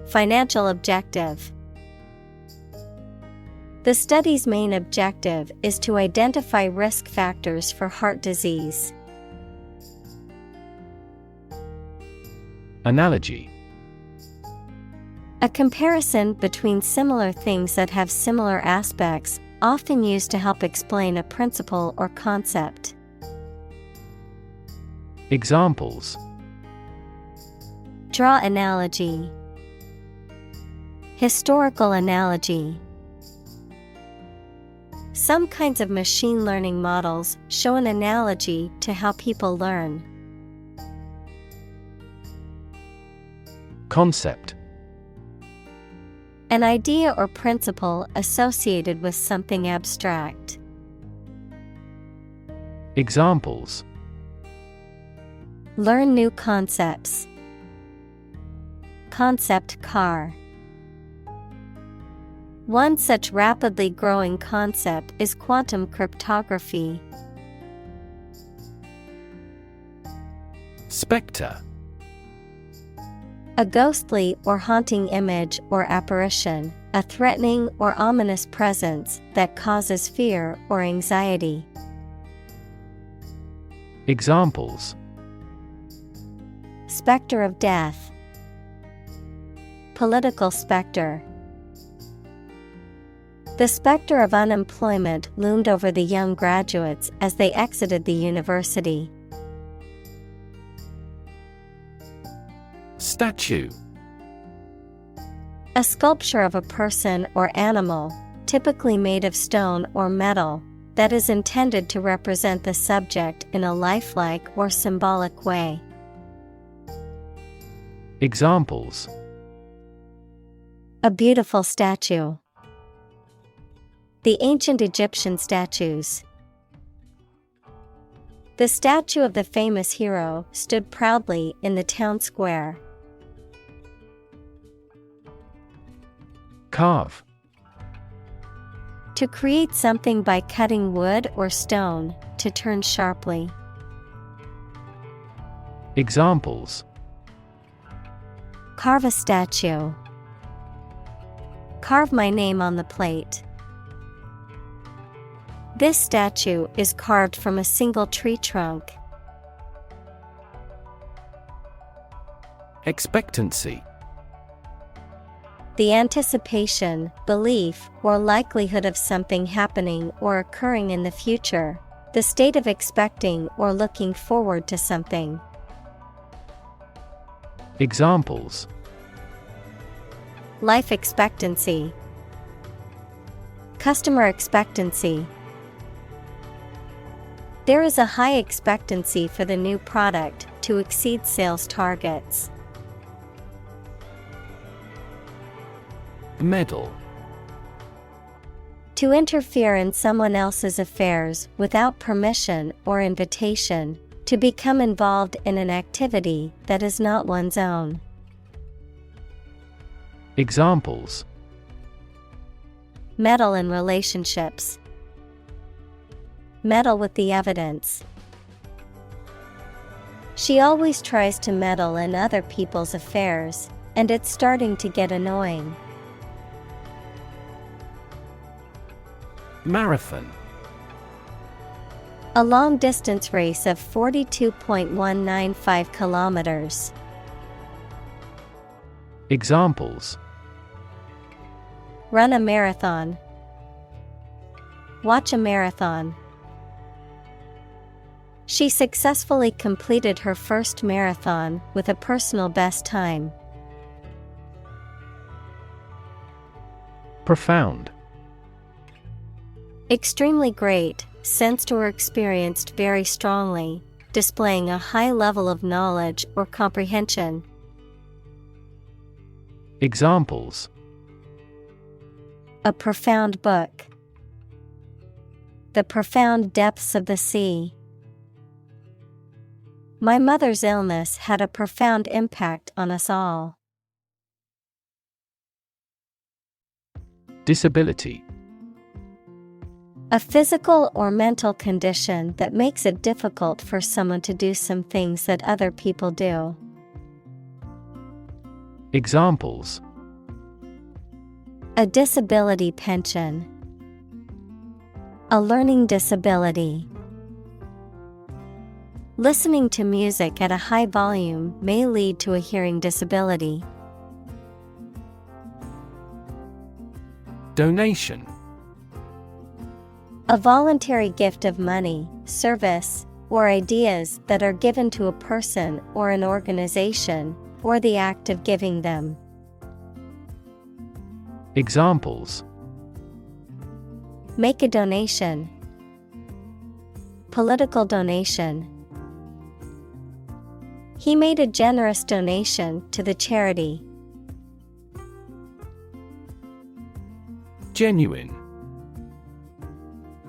Financial objective. The study's main objective is to identify risk factors for heart disease. Analogy. A comparison between similar things that have similar aspects, often used to help explain a principle or concept. Examples: Draw analogy. Historical analogy. Some kinds of machine learning models show an analogy to how people learn. Concept. An idea or principle associated with something abstract. Examples: Learn new concepts. Concept car. One such rapidly growing concept is quantum cryptography. Spectre. A ghostly or haunting image or apparition, a threatening or ominous presence that causes fear or anxiety. Examples: Spectre of death. Political spectre. The spectre of unemployment loomed over the young graduates as they exited the university. Statue. A sculpture of a person or animal, typically made of stone or metal, that is intended to represent the subject in a lifelike or symbolic way. Examples: A beautiful statue. The ancient Egyptian statues. The statue of the famous hero stood proudly in the town square. Carve. To create something by cutting wood or stone, to turn sharply. Examples: Carve a statue. Carve my name on the plate. This statue is carved from a single tree trunk. Expectancy. The anticipation, belief, or likelihood of something happening or occurring in the future. The state of expecting or looking forward to something. Examples: Life expectancy. Customer expectancy. There is a high expectancy for the new product to exceed sales targets. Meddle. To interfere in someone else's affairs without permission or invitation, to become involved in an activity that is not one's own. Examples: Meddle in relationships. Meddle with the evidence. She always tries to meddle in other people's affairs, and it's starting to get annoying. Marathon. A long-distance race of 42.195 kilometers. Examples: Run a marathon. Watch a marathon. She successfully completed her first marathon with a personal best time. Profound. Extremely great, sensed or experienced very strongly, displaying a high level of knowledge or comprehension. Examples: A profound book. The profound depths of the sea. My mother's illness had a profound impact on us all. Disability. A physical or mental condition that makes it difficult for someone to do some things that other people do. Examples: A disability pension. A learning disability. Listening to music at a high volume may lead to a hearing disability. Donation. A voluntary gift of money, service, or ideas that are given to a person or an organization, or the act of giving them. Examples: Make a donation. Political donation. He made a generous donation to the charity. Genuine.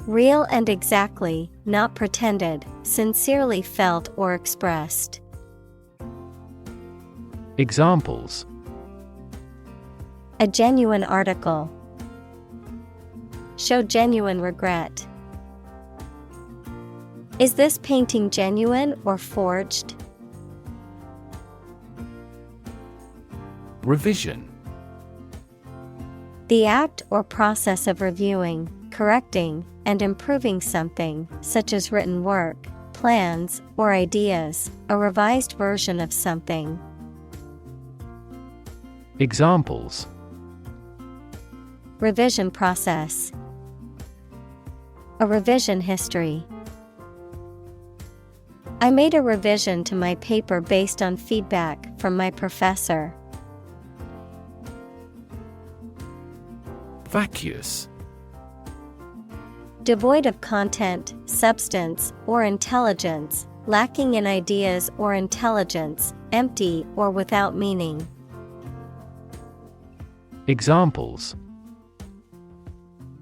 Real and exactly, not pretended, sincerely felt or expressed. Examples: A genuine article. Show genuine regret. Is this painting genuine or forged? Revision. The act or process of reviewing, correcting, and improving something, such as written work, plans, or ideas, a revised version of something. Examples: Revision process. A revision history. I made a revision to my paper based on feedback from my professor. Vacuous. Devoid of content, substance, or intelligence, lacking in ideas or intelligence, empty or without meaning. Examples: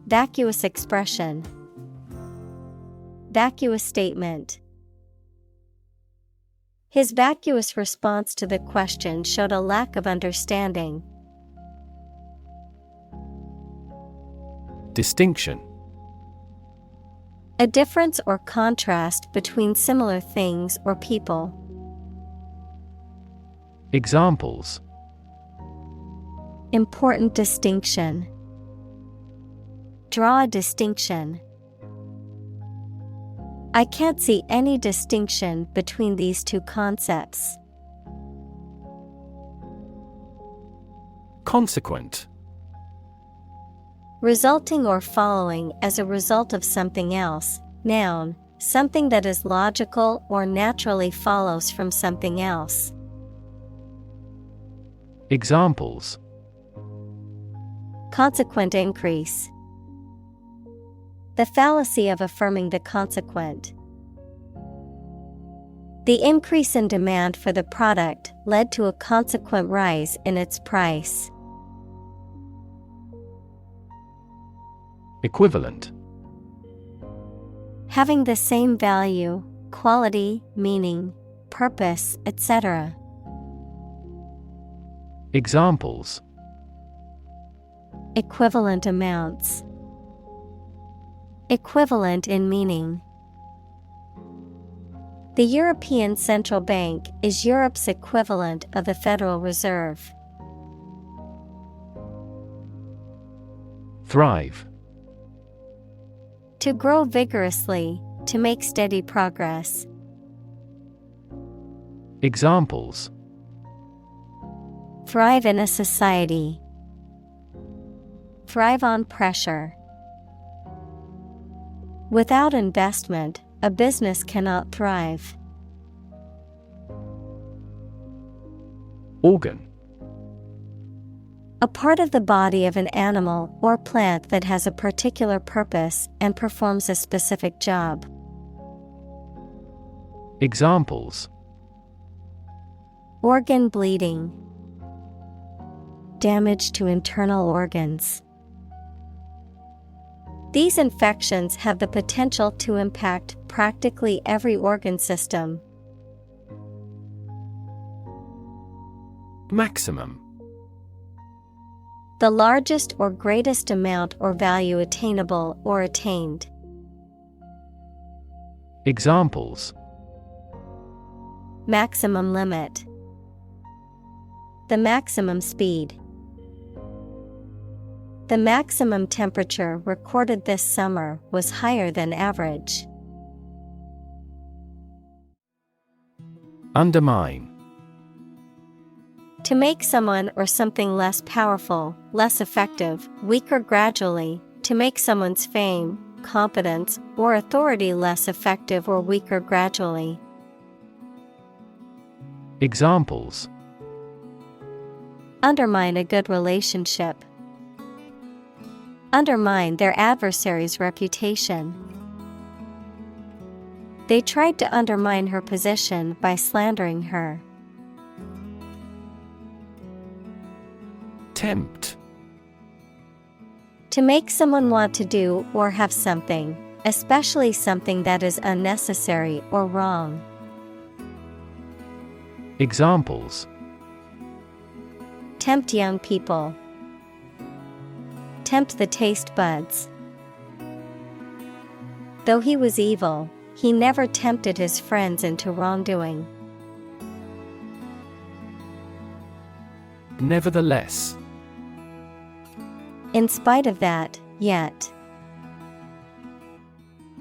Vacuous expression. Vacuous statement. His vacuous response to the question showed a lack of understanding. Distinction. A difference or contrast between similar things or people. Examples: Important distinction. Draw a distinction. I can't see any distinction between these two concepts. Consequent. Resulting or following as a result of something else. Noun, something that is logical or naturally follows from something else. Examples: Consequent increase. The fallacy of affirming the consequent. The increase in demand for the product led to a consequent rise in its price. Equivalent. Having the same value, quality, meaning, purpose, etc. Examples. Equivalent amounts. Equivalent in meaning. The European Central Bank is Europe's equivalent of the Federal Reserve. Thrive. To grow vigorously, to make steady progress. Examples. Thrive in a society. Thrive on pressure. Without investment, a business cannot thrive. Organ. A part of the body of an animal or plant that has a particular purpose and performs a specific job. Examples. Organ bleeding. Damage to internal organs. These infections have the potential to impact practically every organ system. Maximum. The largest or greatest amount or value attainable or attained. Examples. Maximum limit. The maximum speed. The maximum temperature recorded this summer was higher than average. Undermine. To make someone or something less powerful, less effective, weaker gradually, to make someone's fame, competence, or authority less effective or weaker gradually. Examples. Undermine a good relationship. Undermine their adversary's reputation. They tried to undermine her position by slandering her. Tempt. To make someone want to do or have something, especially something that is unnecessary or wrong. Examples. Tempt young people. Tempt the taste buds. Though he was evil, he never tempted his friends into wrongdoing. Nevertheless. In spite of that, yet.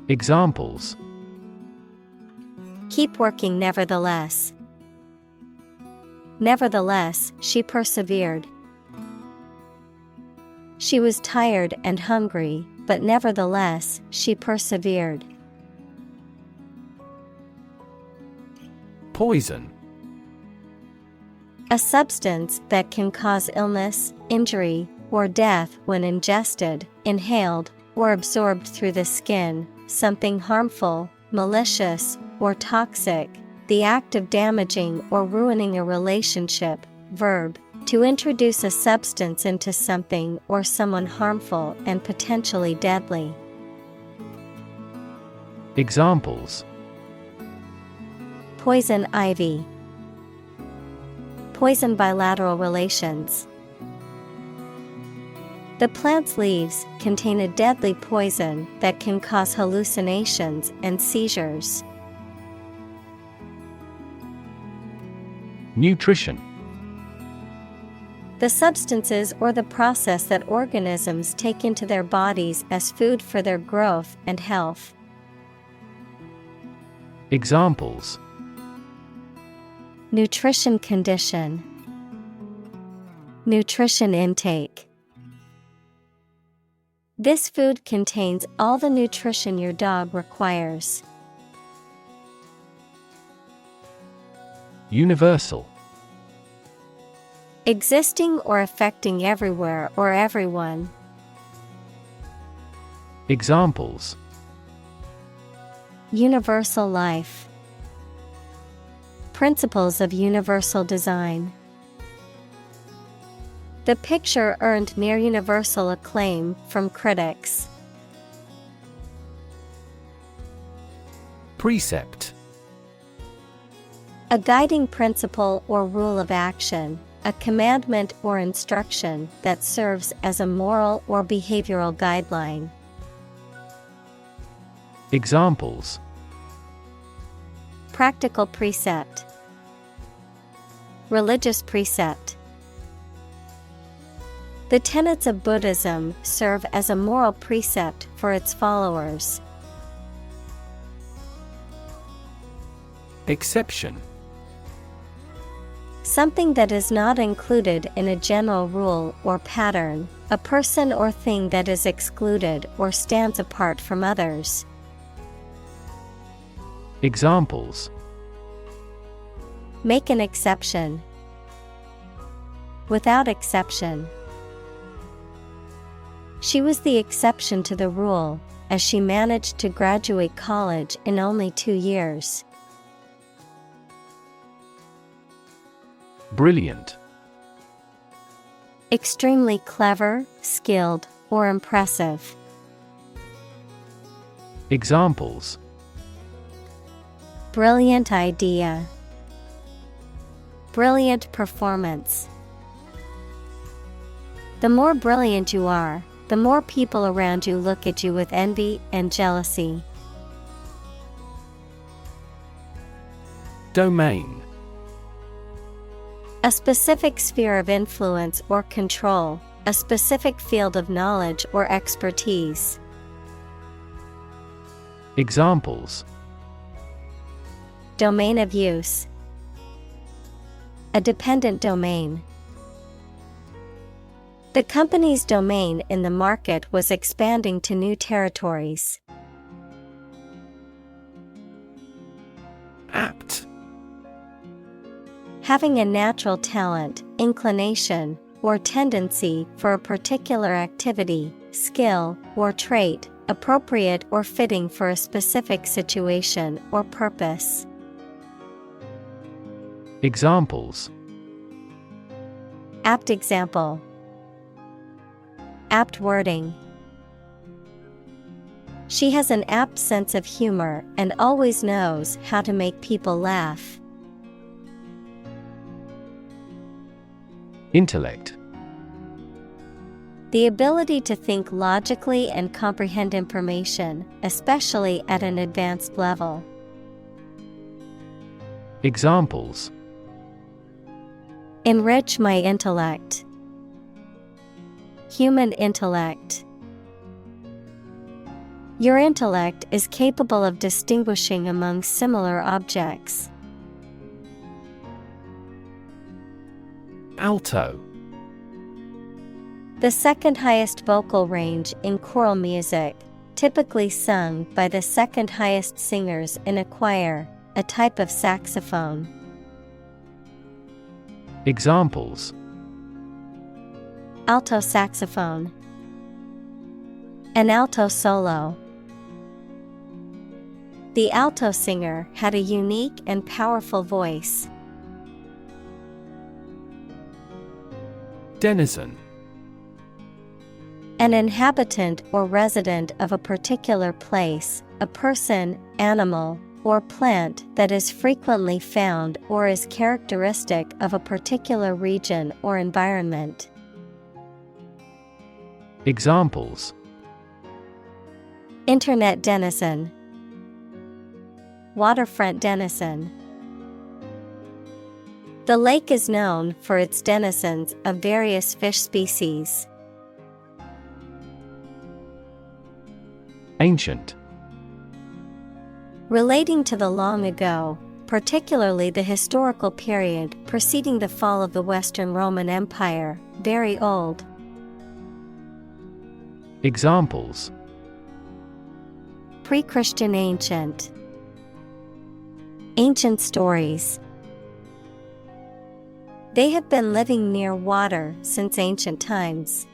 Examples. Keep working nevertheless. Nevertheless, she persevered. She was tired and hungry, but nevertheless, she persevered. Poison. A substance that can cause illness, injury, or death when ingested, inhaled, or absorbed through the skin, something harmful, malicious, or toxic, the act of damaging or ruining a relationship. Verb, to introduce a substance into something or someone harmful and potentially deadly. Examples. Poison ivy. Poison bilateral relations. The plant's leaves contain a deadly poison that can cause hallucinations and seizures. Nutrition. The substances or the process that organisms take into their bodies as food for their growth and health. Examples. Nutrition condition. Nutrition intake. This food contains all the nutrition your dog requires. Universal. Existing or affecting everywhere or everyone. Examples: Universal life. Principles of universal design. The picture earned near universal acclaim from critics. Precept: A guiding principle or rule of action, a commandment or instruction that serves as a moral or behavioral guideline. Examples: Practical precept. Religious precept. The tenets of Buddhism serve as a moral precept for its followers. Exception: Something that is not included in a general rule or pattern, a person or thing that is excluded or stands apart from others. Examples: Make an exception. Without exception. She was the exception to the rule, as she managed to graduate college in only 2 years. Brilliant: Extremely clever, skilled, or impressive. Examples: Brilliant idea. Brilliant performance. The more brilliant you are, the more people around you look at you with envy and jealousy. Domain: A specific sphere of influence or control, a specific field of knowledge or expertise. Examples: Domain of use. A dependent domain. The company's domain in the market was expanding to new territories. Apt: Having a natural talent, inclination, or tendency for a particular activity, skill, or trait, appropriate or fitting for a specific situation or purpose. Examples: Apt example. Apt wording. She has an apt sense of humor and always knows how to make people laugh. Intellect: The ability to think logically and comprehend information, especially at an advanced level. Examples: Enrich my intellect. Human intellect. Your intellect is capable of distinguishing among similar objects. Alto: The second highest vocal range in choral music, typically sung by the second highest singers in a choir, a type of saxophone. Examples: Alto saxophone. An alto solo. The alto singer had a unique and powerful voice. Denizen: An inhabitant or resident of a particular place, a person, animal, or plant that is frequently found or is characteristic of a particular region or environment. Examples: Internet denizen. Waterfront denizen. The lake is known for its denizens of various fish species. Ancient: Relating to the long ago, particularly the historical period preceding the fall of the Western Roman Empire, very old. Examples: Pre-Christian ancient. Ancient stories. They have been living near water since ancient times.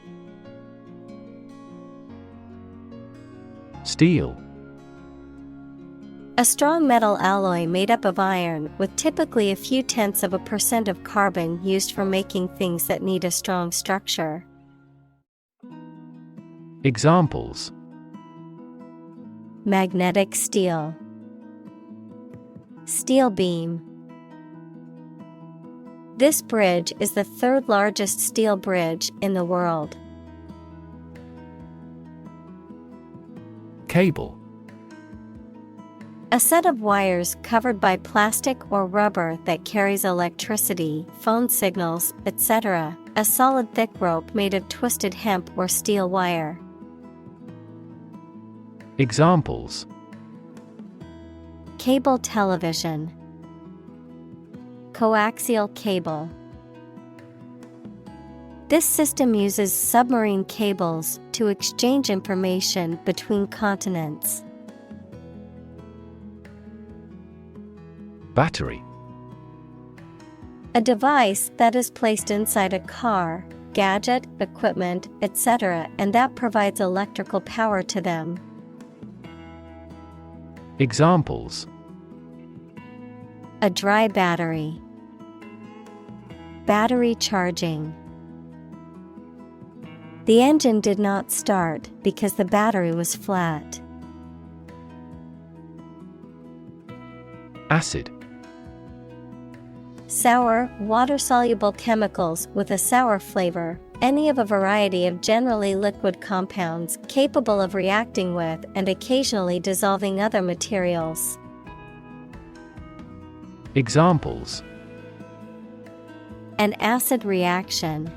Steel. A strong metal alloy made up of iron with typically a few tenths of a percent of carbon used for making things that need a strong structure. Examples: Magnetic steel. Steel beam. This bridge is the third largest steel bridge in the world. Cable. A set of wires covered by plastic or rubber that carries electricity, phone signals, etc. A solid thick rope made of twisted hemp or steel wire. Examples: Cable television. Coaxial cable. This system uses submarine cables to exchange information between continents. Battery. A device that is placed inside a car, gadget, equipment, etc., and that provides electrical power to them. Examples: A dry battery. Battery charging. The engine did not start because the battery was flat. Acid. Sour, water-soluble chemicals with a sour flavor, any of a variety of generally liquid compounds capable of reacting with and occasionally dissolving other materials. Examples: An acid reaction.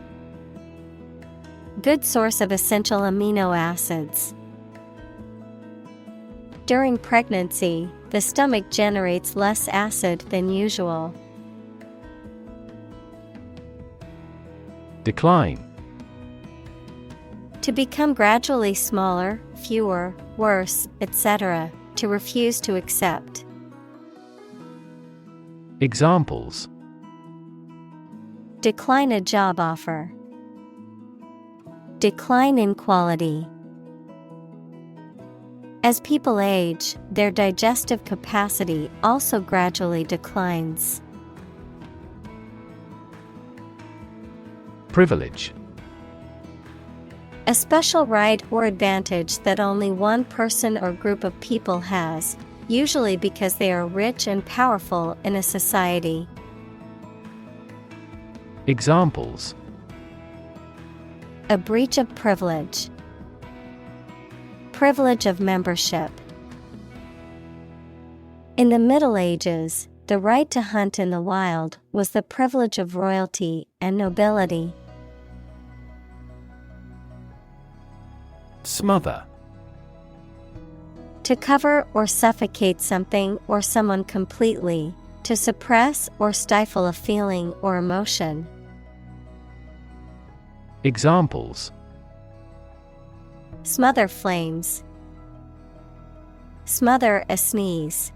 Good source of essential amino acids. During pregnancy, the stomach generates less acid than usual. Decline. To become gradually smaller, fewer, worse, etc., to refuse to accept. Examples: Decline a job offer. Decline in quality. As people age, their digestive capacity also gradually declines. Privilege. A special right or advantage that only one person or group of people has, usually because they are rich and powerful in a society. Examples: A breach of privilege. Privilege of membership. In the Middle Ages, the right to hunt in the wild was the privilege of royalty and nobility. Smother. To cover or suffocate something or someone completely, to suppress or stifle a feeling or emotion. Examples: Smother flames. Smother a sneeze.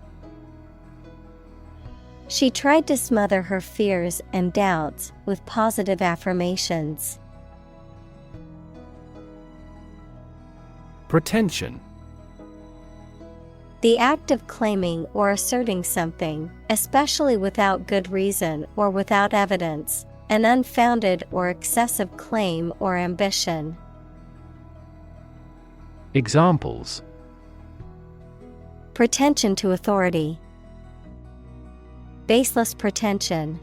She tried to smother her fears and doubts with positive affirmations. Pretension. The act of claiming or asserting something, especially without good reason or without evidence, an unfounded or excessive claim or ambition. Examples: Pretension to authority. Baseless pretension.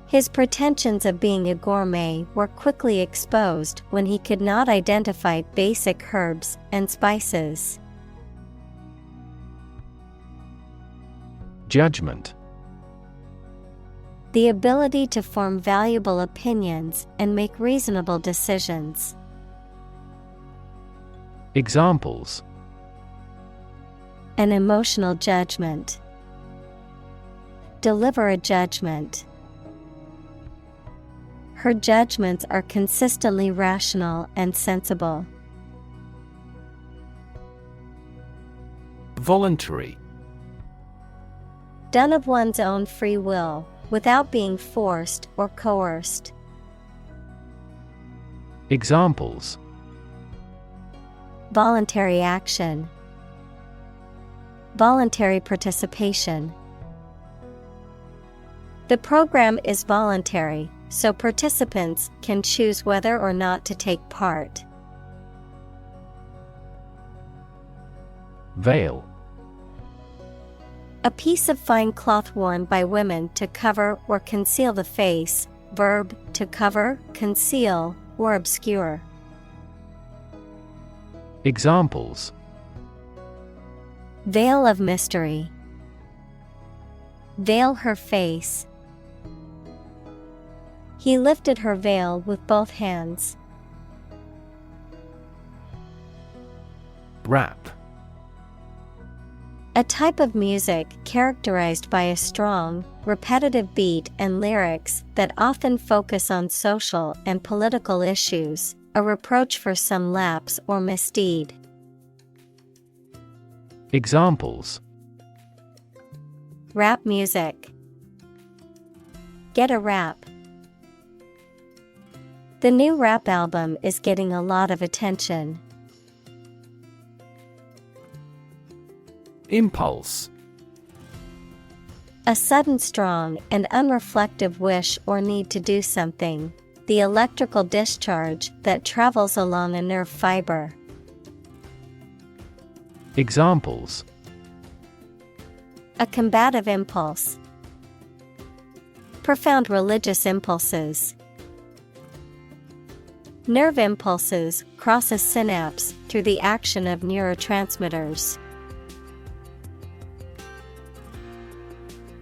His pretensions of being a gourmet were quickly exposed when he could not identify basic herbs and spices. Judgment. The ability to form valuable opinions and make reasonable decisions. Examples: An emotional judgment. Deliver a judgment. Her judgments are consistently rational and sensible. Voluntary. Done of one's own free will, without being forced or coerced. Examples: Voluntary action, voluntary participation. The program is voluntary, so participants can choose whether or not to take part. Veil. A piece of fine cloth worn by women to cover or conceal the face. Verb, to cover, conceal, or obscure. Examples: Veil of mystery, veil her face. He lifted her veil with both hands. Rap. A type of music characterized by a strong, repetitive beat and lyrics that often focus on social and political issues, a reproach for some lapse or misdeed. Examples: Rap music, get a rap. The new rap album is getting a lot of attention. Impulse. A sudden strong and unreflective wish or need to do something, the electrical discharge that travels along a nerve fiber. Examples: A combative impulse, profound religious impulses. Nerve impulses cross a synapse through the action of neurotransmitters.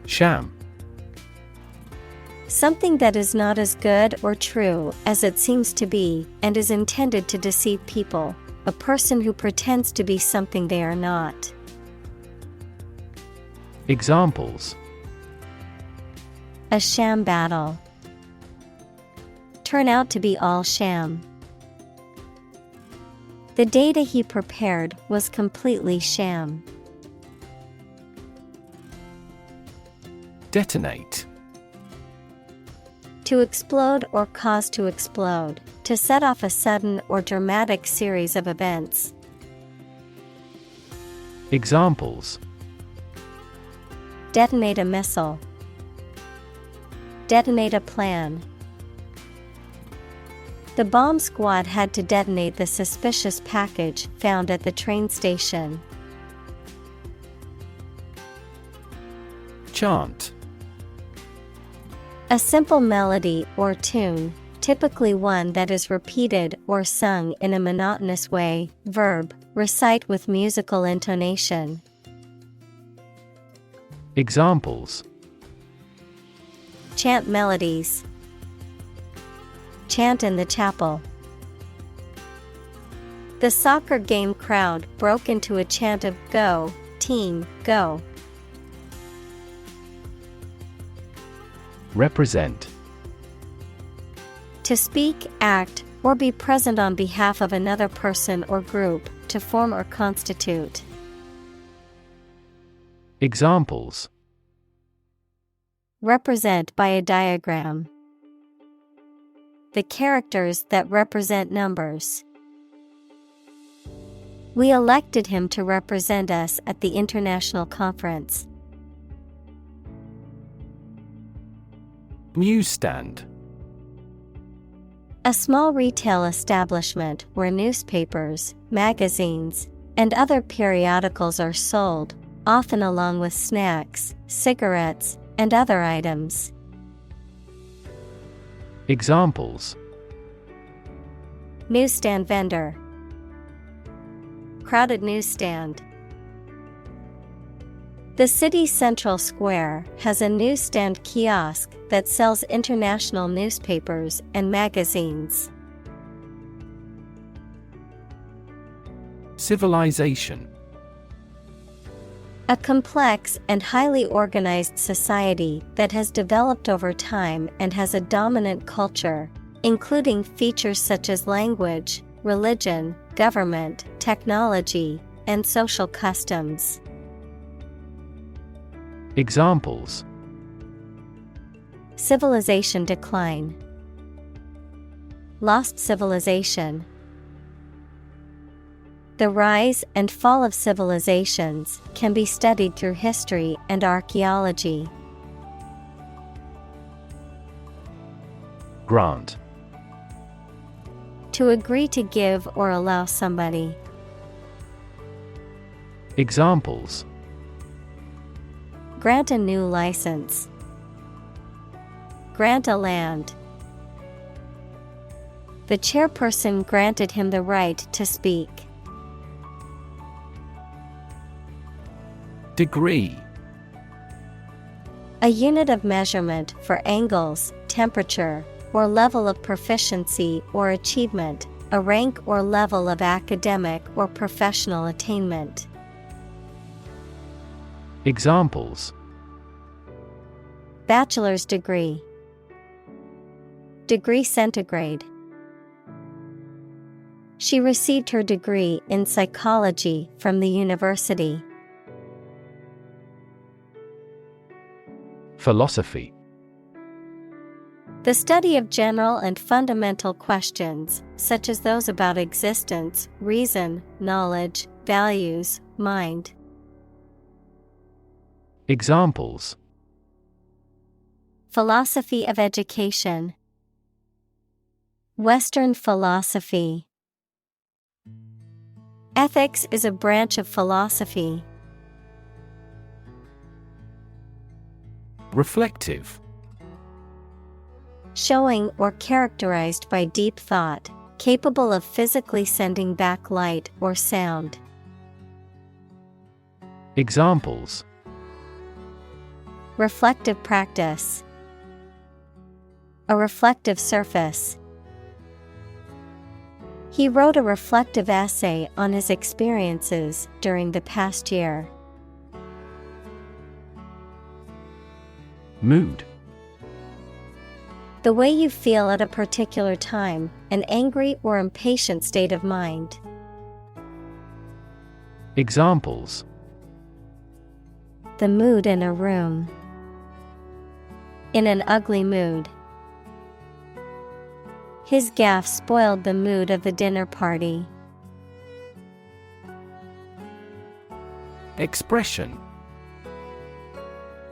Sham. Something that is not as good or true as it seems to be and is intended to deceive people, a person who pretends to be something they are not. Examples: A sham battle, turn out to be all sham. The data he prepared was completely sham. Detonate. To explode or cause to explode, to set off a sudden or dramatic series of events. Examples: Detonate a missile, detonate a plan. The bomb squad had to detonate the suspicious package found at the train station. Chant. A simple melody or tune, typically one that is repeated or sung in a monotonous way. Verb, recite with musical intonation. Examples: Chant melodies, chant in the chapel. The soccer game crowd broke into a chant of "Go, team, go!" Represent. To speak, act, or be present on behalf of another person or group, to form or constitute. Examples: Represent by a diagram. The characters that represent numbers. We elected him to represent us at the international conference. Newsstand. A small retail establishment where newspapers, magazines, and other periodicals are sold, often along with snacks, cigarettes, and other items. Examples: Newsstand vendor, crowded newsstand. The city's central square has a newsstand kiosk that sells international newspapers and magazines. Civilization. A complex and highly organized society that has developed over time and has a dominant culture, including features such as language, religion, government, technology, and social customs. Examples: Civilization decline. Lost civilization. The rise and fall of civilizations can be studied through history and archaeology. Grant. To agree to give or allow somebody. Examples: Grant a new license. Grant a land. The chairperson granted him the right to speak. Degree. A unit of measurement for angles, temperature, or level of proficiency or achievement, a rank or level of academic or professional attainment. Examples: Bachelor's degree. Degree centigrade. She received her degree in psychology from the university. Philosophy. The study of general and fundamental questions, such as those about existence, reason, knowledge, values, mind. Examples: Philosophy of education. Western philosophy. Ethics is a branch of philosophy. Reflective. Showing or characterized by deep thought, capable of physically sending back light or sound. Examples: Reflective practice. A reflective surface. He wrote a reflective essay on his experiences during the past year. Mood. The way you feel at a particular time, an angry or impatient state of mind. Examples: The mood in a room. In an ugly mood. His gaffe spoiled the mood of the dinner party. Expression.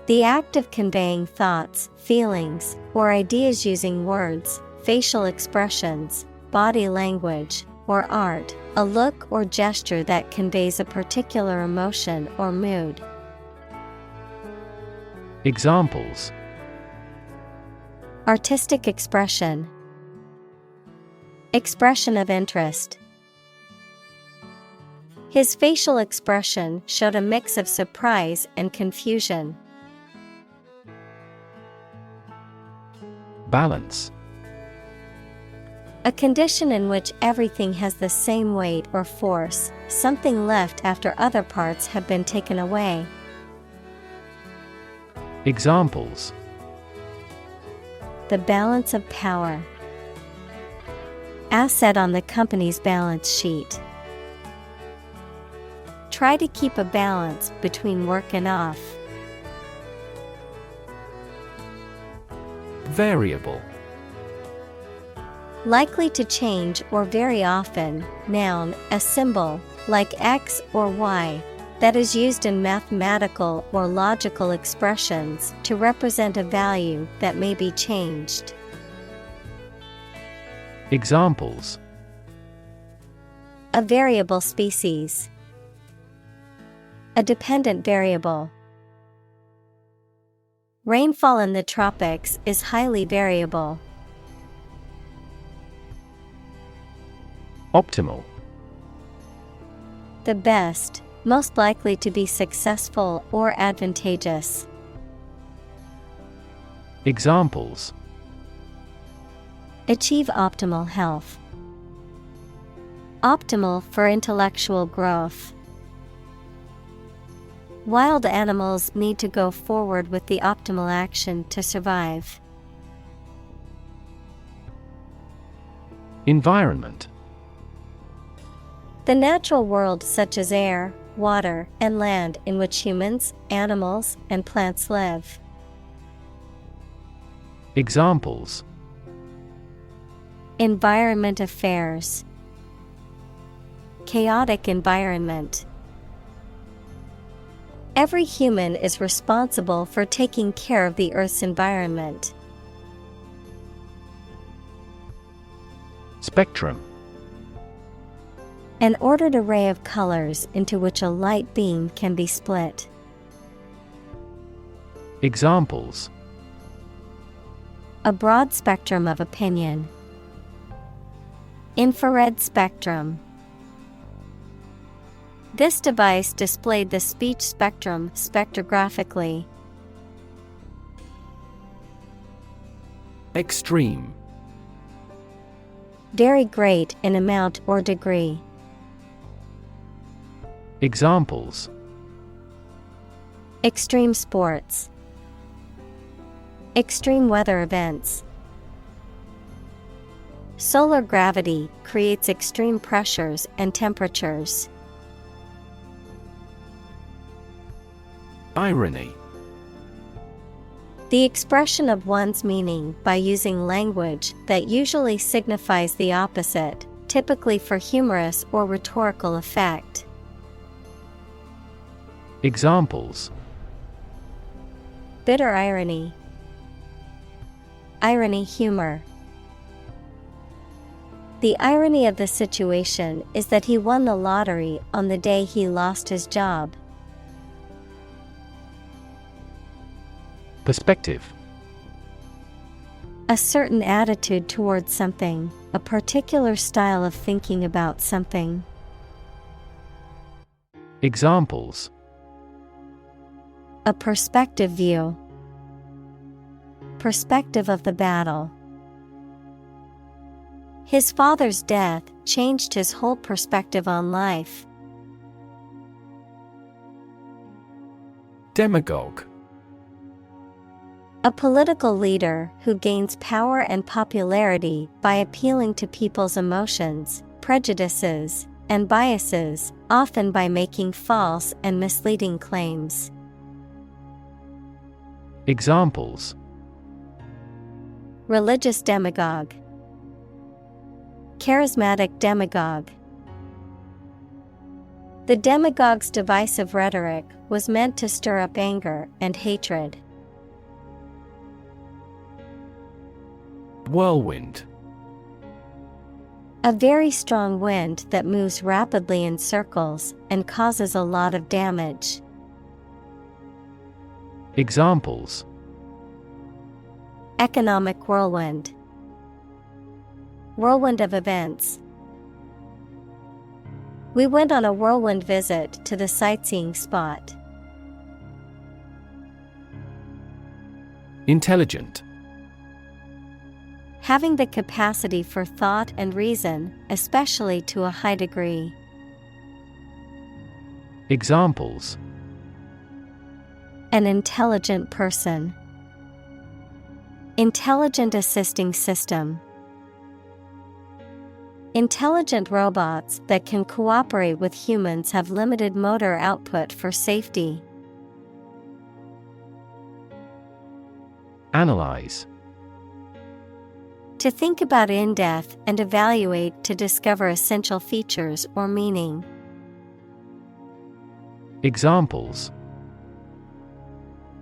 The act of conveying thoughts, feelings, or ideas using words, facial expressions, body language, or art, a look or gesture that conveys a particular emotion or mood. Examples: Artistic expression. Expression of interest. His facial expression showed a mix of surprise and confusion. Balance. A condition in which everything has the same weight or force, something left after other parts have been taken away. Examples: The balance of power. Asset on the company's balance sheet. Try to keep a balance between work and off. Variable. Likely to change or very often, noun, a symbol, like X or Y, that is used in mathematical or logical expressions to represent a value that may be changed. Examples: A variable species. A dependent variable. Rainfall in the tropics is highly variable. Optimal. The best, most likely to be successful or advantageous. Examples: Achieve optimal health. Optimal for intellectual growth. Wild animals need to go forward with the optimal action to survive. Environment. The natural world such as air, water, and land in which humans, animals, and plants live. Examples: environment affairs, chaotic environment. Every human is responsible for taking care of the Earth's environment. Spectrum: an ordered array of colors into which a light beam can be split. Examples: a broad spectrum of opinion. Infrared spectrum. This device displayed the speech spectrum spectrographically. Extreme: very great in amount or degree. Examples: extreme sports, extreme weather events. Solar gravity creates extreme pressures and temperatures. Irony: the expression of one's meaning by using language that usually signifies the opposite, typically for humorous or rhetorical effect. Examples: bitter irony, irony humor. The irony of the situation is that he won the lottery on the day he lost his job. Perspective: a certain attitude towards something, a particular style of thinking about something. Examples: a perspective view, perspective of the battle. His father's death changed his whole perspective on life. Demagogue: a political leader who gains power and popularity by appealing to people's emotions, prejudices, and biases, often by making false and misleading claims. Examples: religious demagogue, charismatic demagogue. The demagogue's divisive rhetoric was meant to stir up anger and hatred. Whirlwind: a very strong wind that moves rapidly in circles and causes a lot of damage. Examples: economic whirlwind, whirlwind of events. We went on a whirlwind visit to the sightseeing spot. Intelligent: having the capacity for thought and reason, especially to a high degree. Examples: an intelligent person, intelligent assisting system. Intelligent robots that can cooperate with humans have limited motor output for safety. Analyze: to think about in depth and evaluate to discover essential features or meaning. Examples: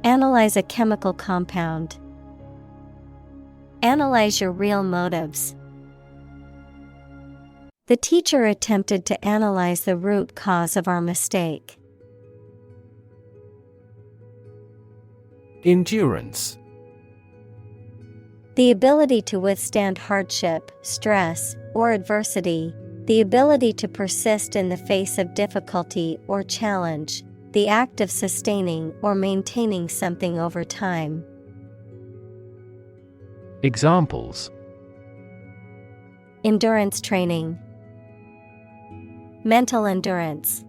analyze a chemical compound. Analyze your real motives. The teacher attempted to analyze the root cause of our mistake. Endurance: the ability to withstand hardship, stress, or adversity, the ability to persist in the face of difficulty or challenge, the act of sustaining or maintaining something over time. Examples: endurance training, mental endurance.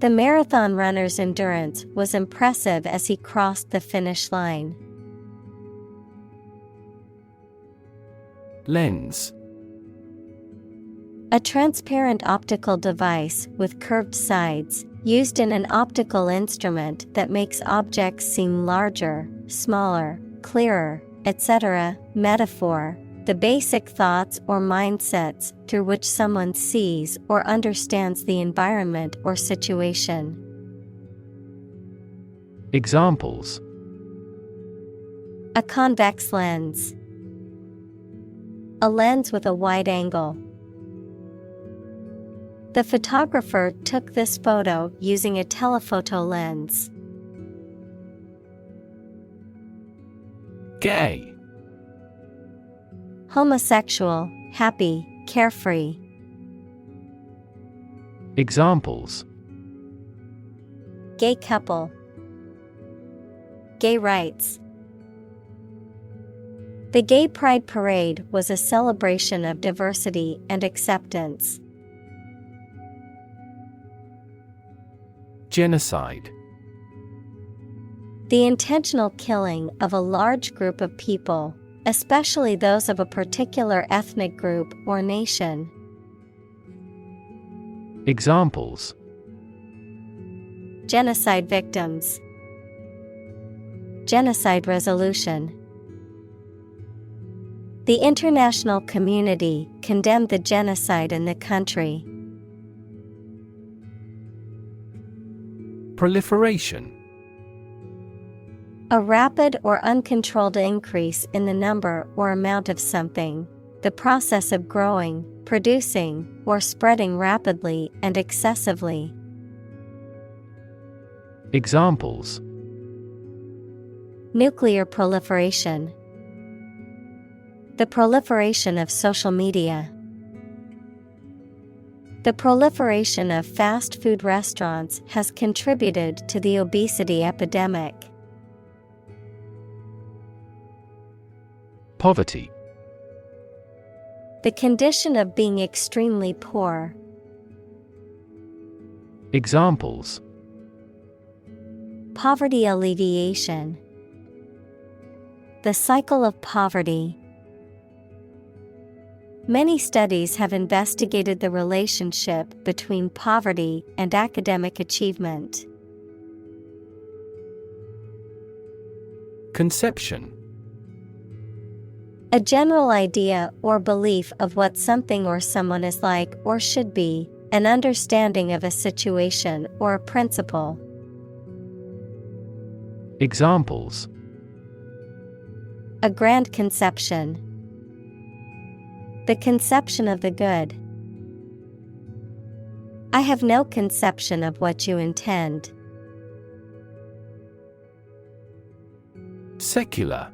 The marathon runner's endurance was impressive as he crossed the finish line. Lens: a transparent optical device with curved sides, used in an optical instrument that makes objects seem larger, smaller, clearer, etc. Metaphor, the basic thoughts or mindsets through which someone sees or understands the environment or situation. Examples: a convex lens, a lens with a wide angle. The photographer took this photo using a telephoto lens. Gay. Homosexual, happy, carefree. Examples: Gay couple, gay rights. The Gay Pride Parade was a celebration of diversity and acceptance. Genocide. The intentional killing of a large group of people, especially those of a particular ethnic group or nation. Examples: Genocide victims, genocide resolution. The international community condemned the genocide in the country. Proliferation. A rapid or uncontrolled increase in the number or amount of something, the process of growing, producing, or spreading rapidly and excessively. Examples: Nuclear proliferation. The proliferation of social media. The proliferation of fast food restaurants has contributed to the obesity epidemic. Poverty. The condition of being extremely poor. Examples: Poverty alleviation. The cycle of poverty. Many studies have investigated the relationship between poverty and academic achievement. Conception. A general idea or belief of what something or someone is like or should be, an understanding of a situation or a principle. Examples: A grand conception. The conception of the good. I have no conception of what you intend. Secular.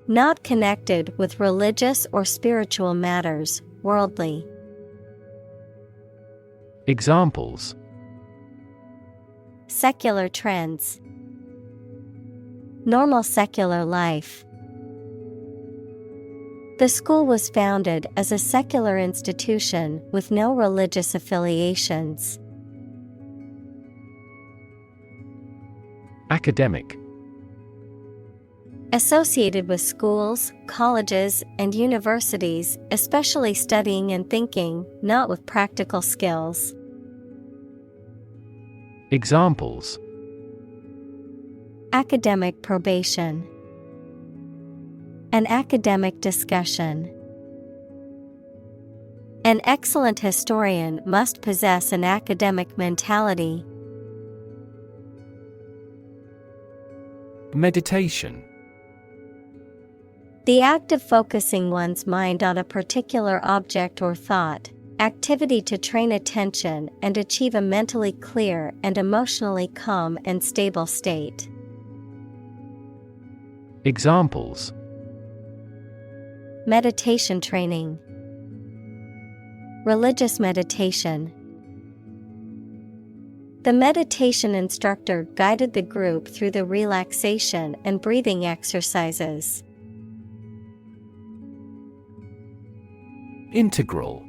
Not connected with religious or spiritual matters, worldly. Examples: Secular trends. Normal secular life. The school was founded as a secular institution with no religious affiliations. Academic. Associated with schools, colleges, and universities, especially studying and thinking, not with practical skills. Examples: Academic probation. An academic discussion. An excellent historian must possess an academic mentality. Meditation. The act of focusing one's mind on a particular object or thought, activity to train attention and achieve a mentally clear and emotionally calm and stable state. Examples: Meditation training. Religious meditation. The meditation instructor guided the group through the relaxation and breathing exercises. Integral.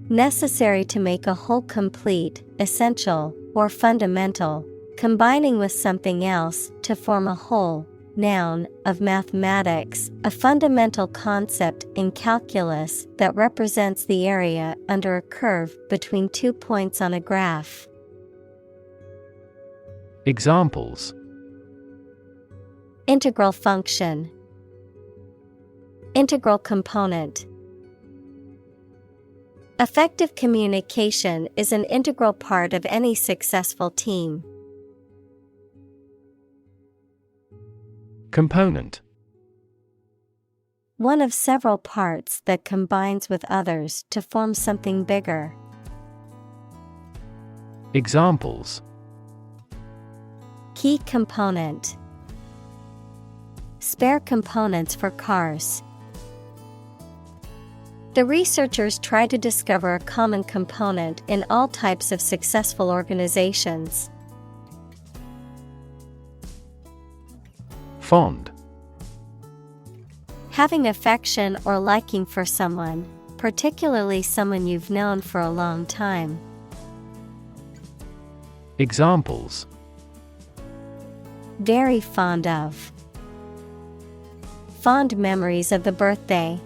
Necessary to make a whole complete, essential, or fundamental, combining with something else to form a whole. Noun, of mathematics, a fundamental concept in calculus that represents the area under a curve between 2 points on a graph. Examples: Integral function. Integral component. Effective communication is an integral part of any successful team. Component. One of several parts that combines with others to form something bigger. Examples. Key component. Spare components for cars. The researchers try to discover a common component in all types of successful organizations. Fond. Having affection or liking for someone, particularly someone you've known for a long time. Examples. Very fond of. Fond memories of the birthday.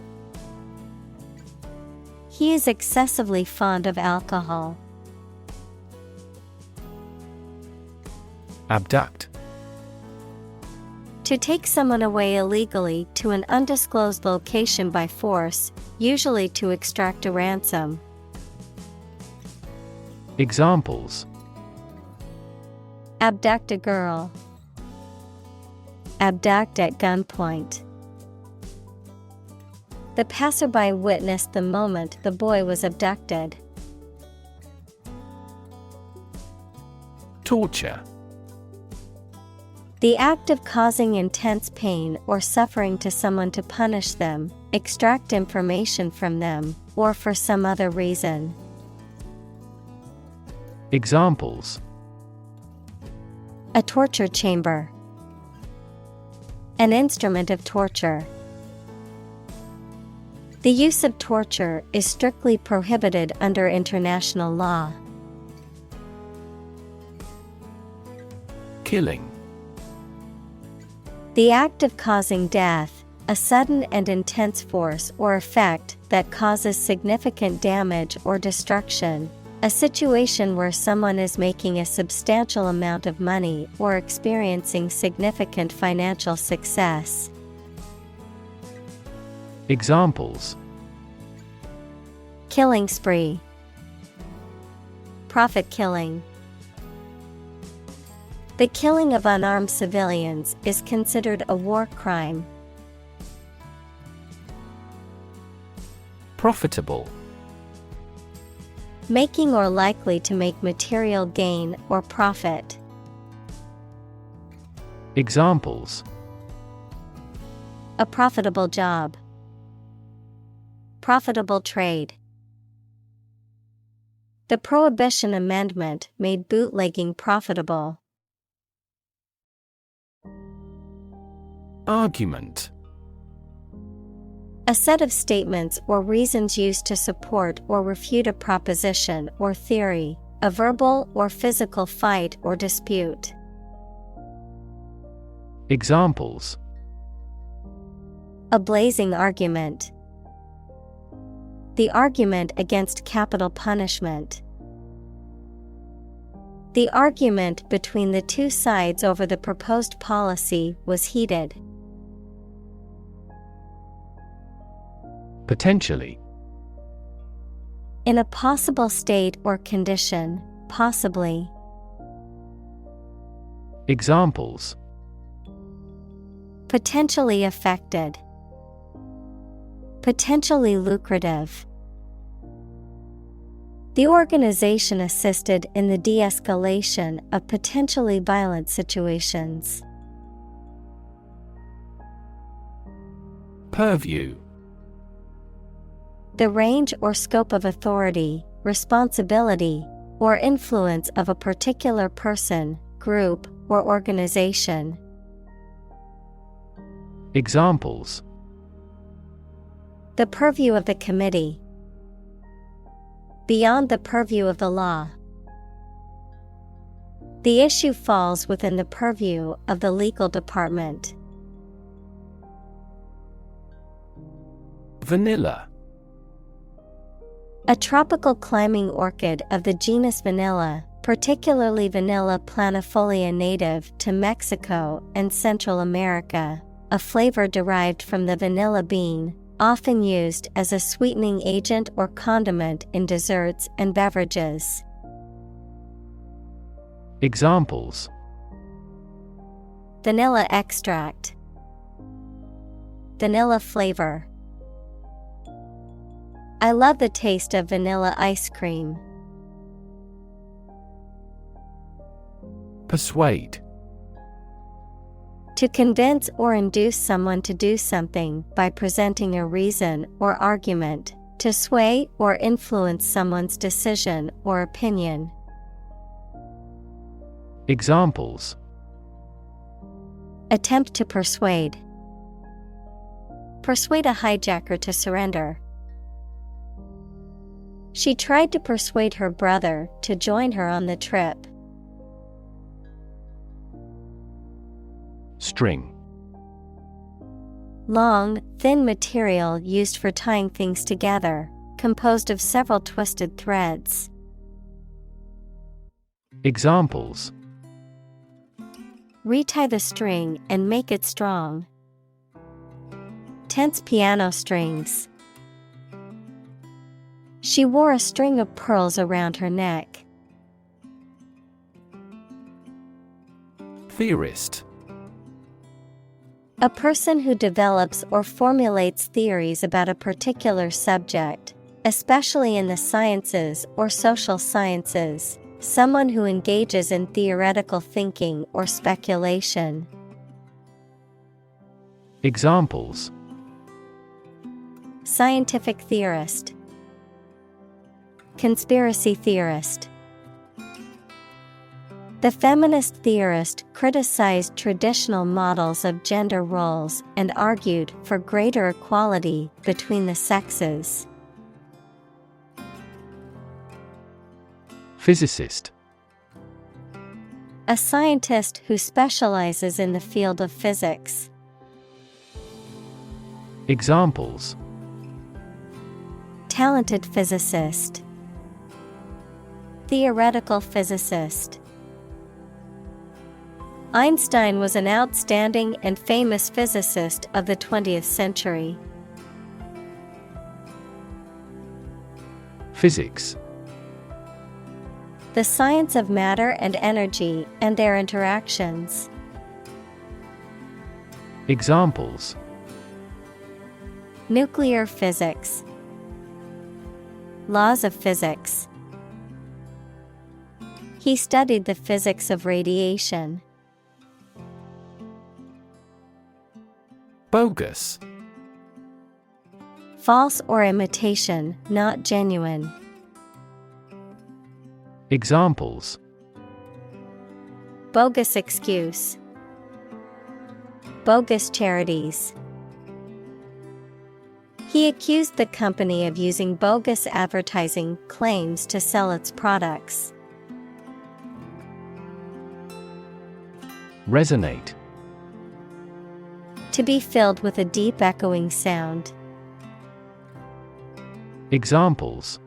He is excessively fond of alcohol. Abduct. To take someone away illegally to an undisclosed location by force, usually to extract a ransom. Examples. Abduct a girl. Abduct at gunpoint. The passerby witnessed the moment the boy was abducted. Torture. The act of causing intense pain or suffering to someone to punish them, extract information from them, or for some other reason. Examples. A torture chamber. An instrument of torture. The use of torture is strictly prohibited under international law. Killing. The act of causing death, a sudden and intense force or effect that causes significant damage or destruction, a situation where someone is making a substantial amount of money or experiencing significant financial success. Examples. Killing spree. Profit killing. The killing of unarmed civilians is considered a war crime. Profitable. Making or likely to make material gain or profit. Examples. A profitable job. Profitable trade. The Prohibition Amendment made bootlegging profitable. Argument. A set of statements or reasons used to support or refute a proposition or theory, a verbal or physical fight or dispute. Examples. A blazing argument. The argument against capital punishment. The argument between the two sides over the proposed policy was heated. Potentially. In a possible state or condition, possibly. Examples. Potentially affected. Potentially lucrative. The organization assisted in the de-escalation of potentially violent situations. Purview. The range or scope of authority, responsibility, or influence of a particular person, group, or organization. Examples. The purview of the committee. Beyond the purview of the law. The issue falls within the purview of the legal department. Vanilla. A tropical climbing orchid of the genus Vanilla, particularly Vanilla planifolia native to Mexico and Central America, a flavor derived from the vanilla bean, often used as a sweetening agent or condiment in desserts and beverages. Examples: Vanilla extract, vanilla flavor. I love the taste of vanilla ice cream. Persuade. To convince or induce someone to do something by presenting a reason or argument, to sway or influence someone's decision or opinion. Examples: Attempt to persuade. Persuade a hijacker to surrender. She tried to persuade her brother to join her on the trip. String. Long, thin material used for tying things together, composed of several twisted threads. Examples: Retie the string and make it strong. Tense piano strings. She wore a string of pearls around her neck. Theorist. A person who develops or formulates theories about a particular subject, especially in the sciences or social sciences, someone who engages in theoretical thinking or speculation. Examples: Scientific theorist. Conspiracy theorist. The feminist theorist criticized traditional models of gender roles and argued for greater equality between the sexes. Physicist. A scientist who specializes in the field of physics. Examples: Talented physicist. Theoretical physicist. Einstein was an outstanding and famous physicist of the 20th century. Physics. The science of matter and energy and their interactions. Examples: Nuclear physics. Laws of physics. He studied the physics of radiation. Bogus. False or imitation, not genuine. Examples: Bogus excuse. Bogus charities. He accused the company of using bogus advertising claims to sell its products. Resonate. To be filled with a deep echoing sound. Examples: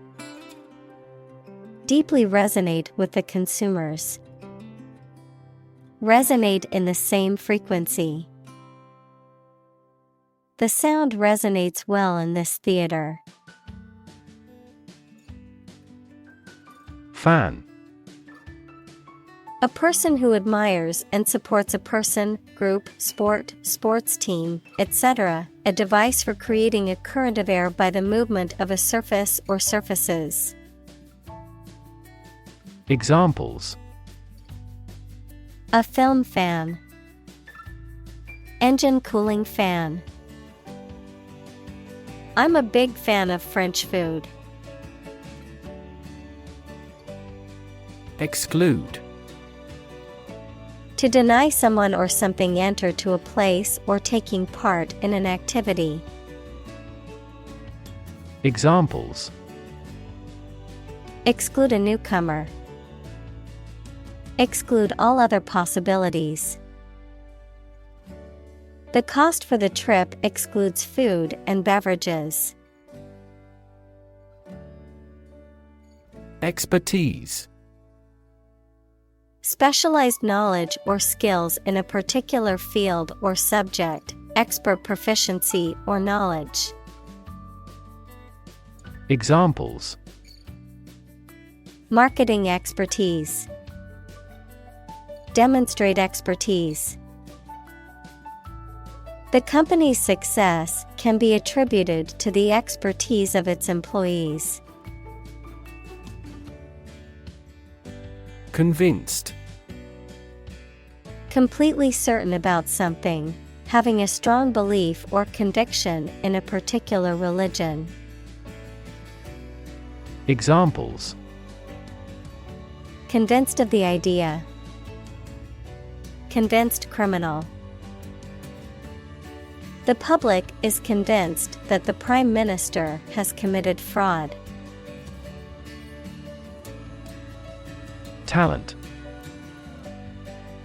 Deeply resonate with the consumers. Resonate in the same frequency. The sound resonates well in this theater. Fan. A person who admires and supports a person, group, sport, sports team, etc. A device for creating a current of air by the movement of a surface or surfaces. Examples: A film fan. Engine cooling fan. I'm a big fan of French food. Exclude. To deny someone or something enter to a place or taking part in an activity. Examples: Exclude a newcomer. Exclude all other possibilities. The cost for the trip excludes food and beverages. Expertise. Specialized knowledge or skills in a particular field or subject, expert proficiency or knowledge. Examples: Marketing expertise. Demonstrate expertise. The company's success can be attributed to the expertise of its employees. Convinced. Completely certain about something, having a strong belief or conviction in a particular religion. Examples: Convinced of the idea. Convinced criminal. The public is convinced that the Prime Minister has committed fraud. Talent.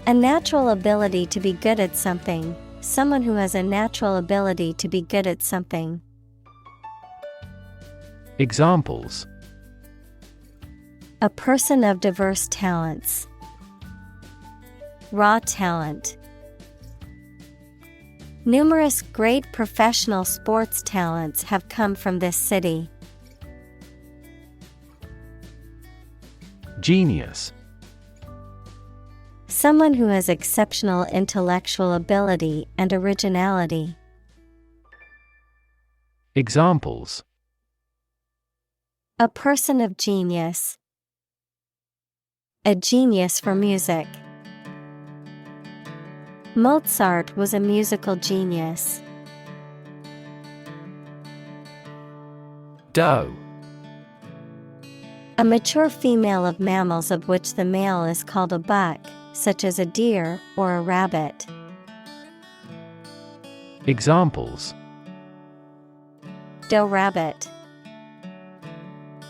A natural ability to be good at something, someone who has a natural ability to be good at something. Examples: A person of diverse talents. Raw talent. Numerous great professional sports talents have come from this city. Genius. Someone who has exceptional intellectual ability and originality. Examples: A person of genius. A genius for music. Mozart was a musical genius. Doe. A mature female of mammals of which the male is called a buck, such as a deer or a rabbit. Examples: Doe rabbit.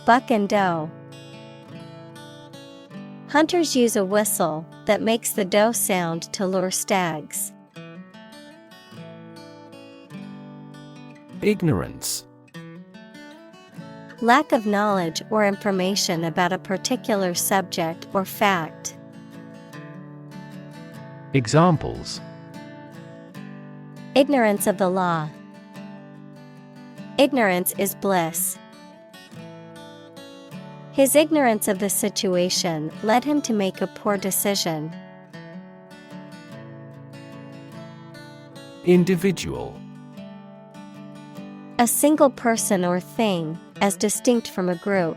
Buck and doe. Hunters use a whistle that makes the doe sound to lure stags. Ignorance. Lack of knowledge or information about a particular subject or fact. Examples: Ignorance of the law. Ignorance is bliss. His ignorance of the situation led him to make a poor decision. Individual. A single person or thing, as distinct from a group.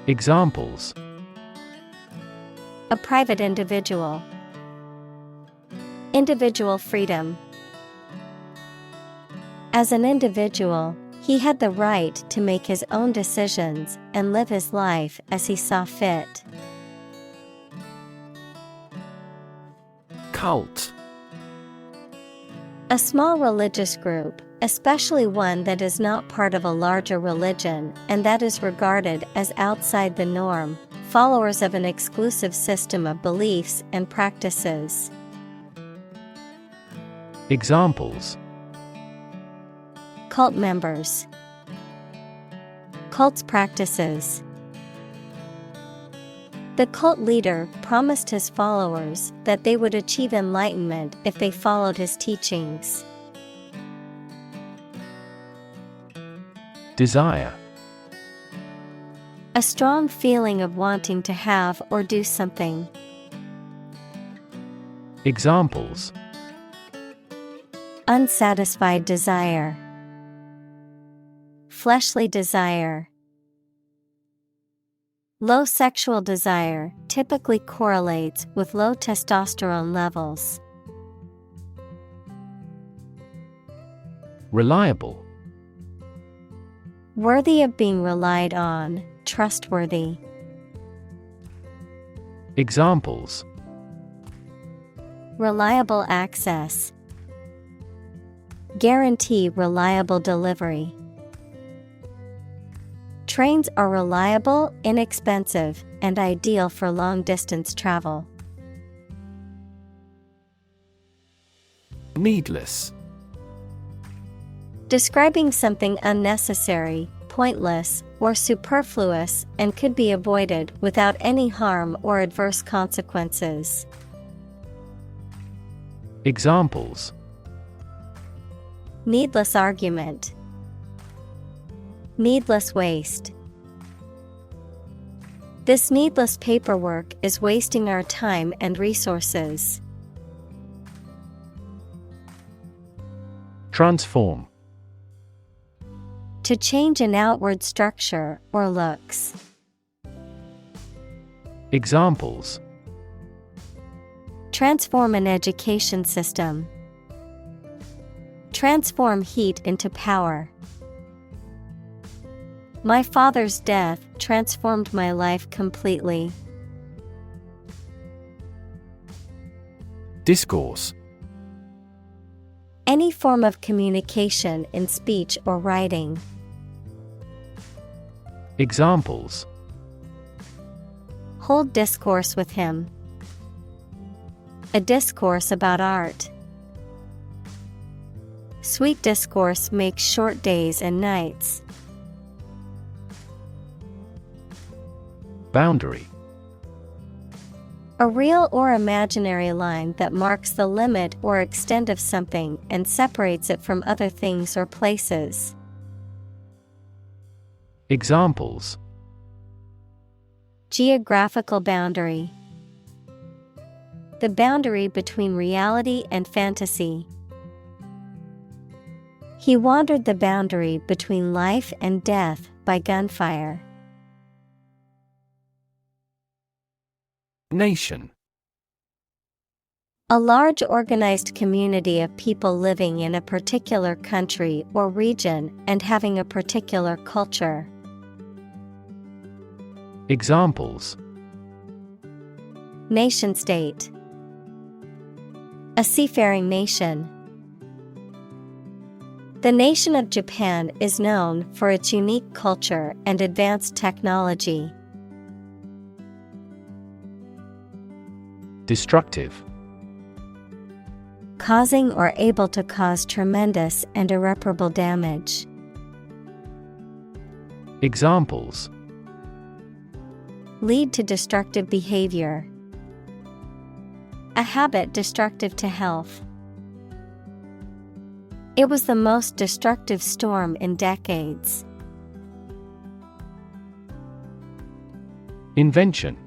Examples: A private individual. Individual freedom. As an individual, he had the right to make his own decisions and live his life as he saw fit. Cult. A small religious group, especially one that is not part of a larger religion and that is regarded as outside the norm, followers of an exclusive system of beliefs and practices. Examples: Cult members. Cult's practices. The cult leader promised his followers that they would achieve enlightenment if they followed his teachings. Desire. A strong feeling of wanting to have or do something. Examples: Unsatisfied desire. Fleshly desire. Low sexual desire typically correlates with low testosterone levels. Reliable. Worthy of being relied on, trustworthy. Examples: Reliable access. Guarantee reliable delivery. Trains are reliable, inexpensive, and ideal for long-distance travel. Needless. Describing something unnecessary, pointless, or superfluous and could be avoided without any harm or adverse consequences. Examples: Needless argument. Needless waste. This needless paperwork is wasting our time and resources. Transform. To change an outward structure or looks. Examples: Transform an education system. Transform heat into power. My father's death transformed my life completely. Discourse. Any form of communication in speech or writing. Examples: Hold discourse with him. A discourse about art. Sweet discourse makes short days and nights. Boundary. A real or imaginary line that marks the limit or extent of something and separates it from other things or places. Examples: Geographical boundary. The boundary between reality and fantasy. He wandered the boundary between life and death by gunfire. Nation. A large organized community of people living in a particular country or region and having a particular culture. Examples: Nation-state. A seafaring nation. The nation of Japan is known for its unique culture and advanced technology. Destructive. Causing or able to cause tremendous and irreparable damage. Examples: Lead to destructive behavior. A habit destructive to health. It was the most destructive storm in decades. Invention.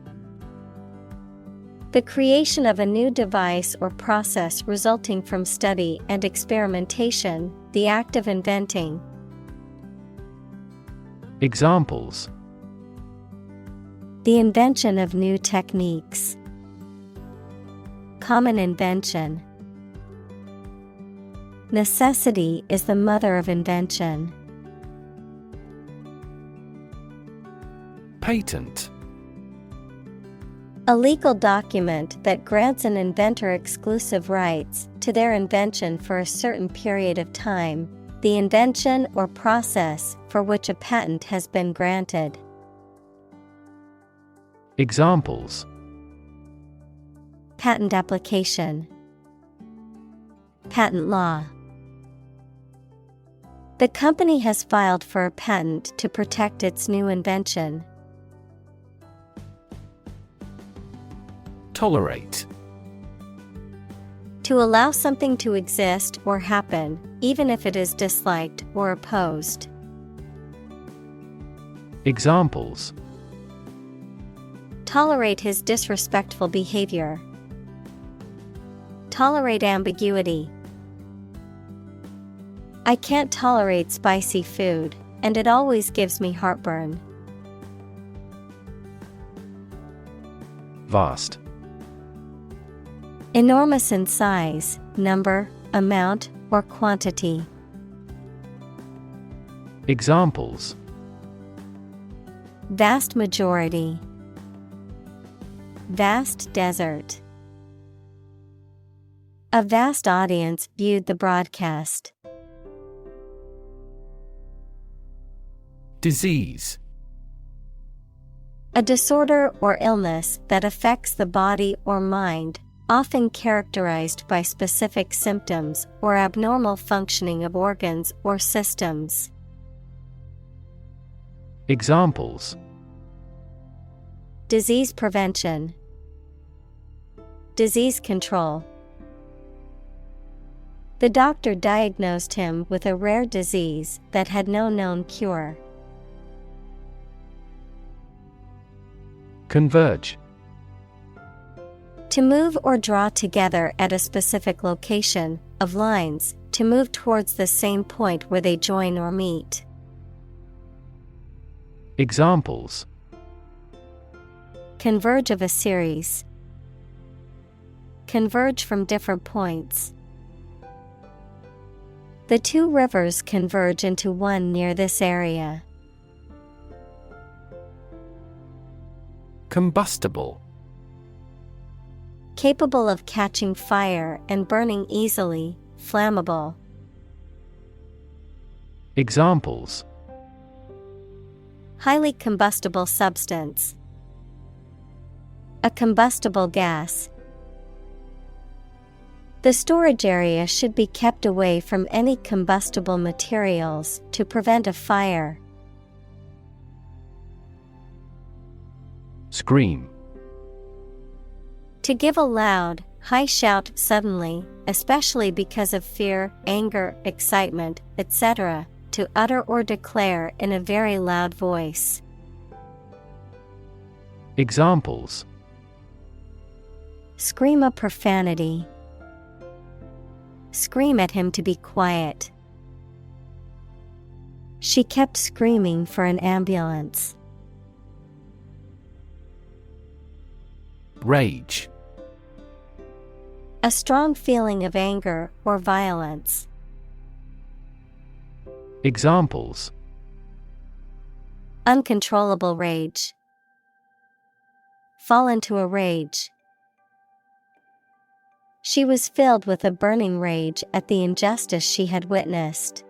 The creation of a new device or process resulting from study and experimentation, the act of inventing. Examples: The invention of new techniques. Common invention. Necessity is the mother of invention. Patent. A legal document that grants an inventor exclusive rights to their invention for a certain period of time, the invention or process for which a patent has been granted. Examples: Patent application. Patent law. The company has filed for a patent to protect its new invention. Tolerate. To allow something to exist or happen, even if it is disliked or opposed. Examples: Tolerate his disrespectful behavior. Tolerate ambiguity. I can't tolerate spicy food, and it always gives me heartburn. Vast. Enormous in size, number, amount, or quantity. Examples: Vast majority. Vast desert. A vast audience viewed the broadcast. Disease. A disorder or illness that affects the body or mind, often characterized by specific symptoms or abnormal functioning of organs or systems. Examples: disease prevention, disease control. The doctor diagnosed him with a rare disease that had no known cure. Converge. To move or draw together at a specific location, of lines, to move towards the same point where they join or meet. Examples: converge of a series, converge from different points. The two rivers converge into one near this area. Combustible. Capable of catching fire and burning easily, flammable. Examples: highly combustible substance, a combustible gas. The storage area should be kept away from any combustible materials to prevent a fire. Scream. To give a loud, high shout suddenly, especially because of fear, anger, excitement, etc., to utter or declare in a very loud voice. Examples: scream a profanity, scream at him to be quiet. She kept screaming for an ambulance. Rage. A strong feeling of anger or violence. Examples: uncontrollable rage, fall into a rage. She was filled with a burning rage at the injustice she had witnessed.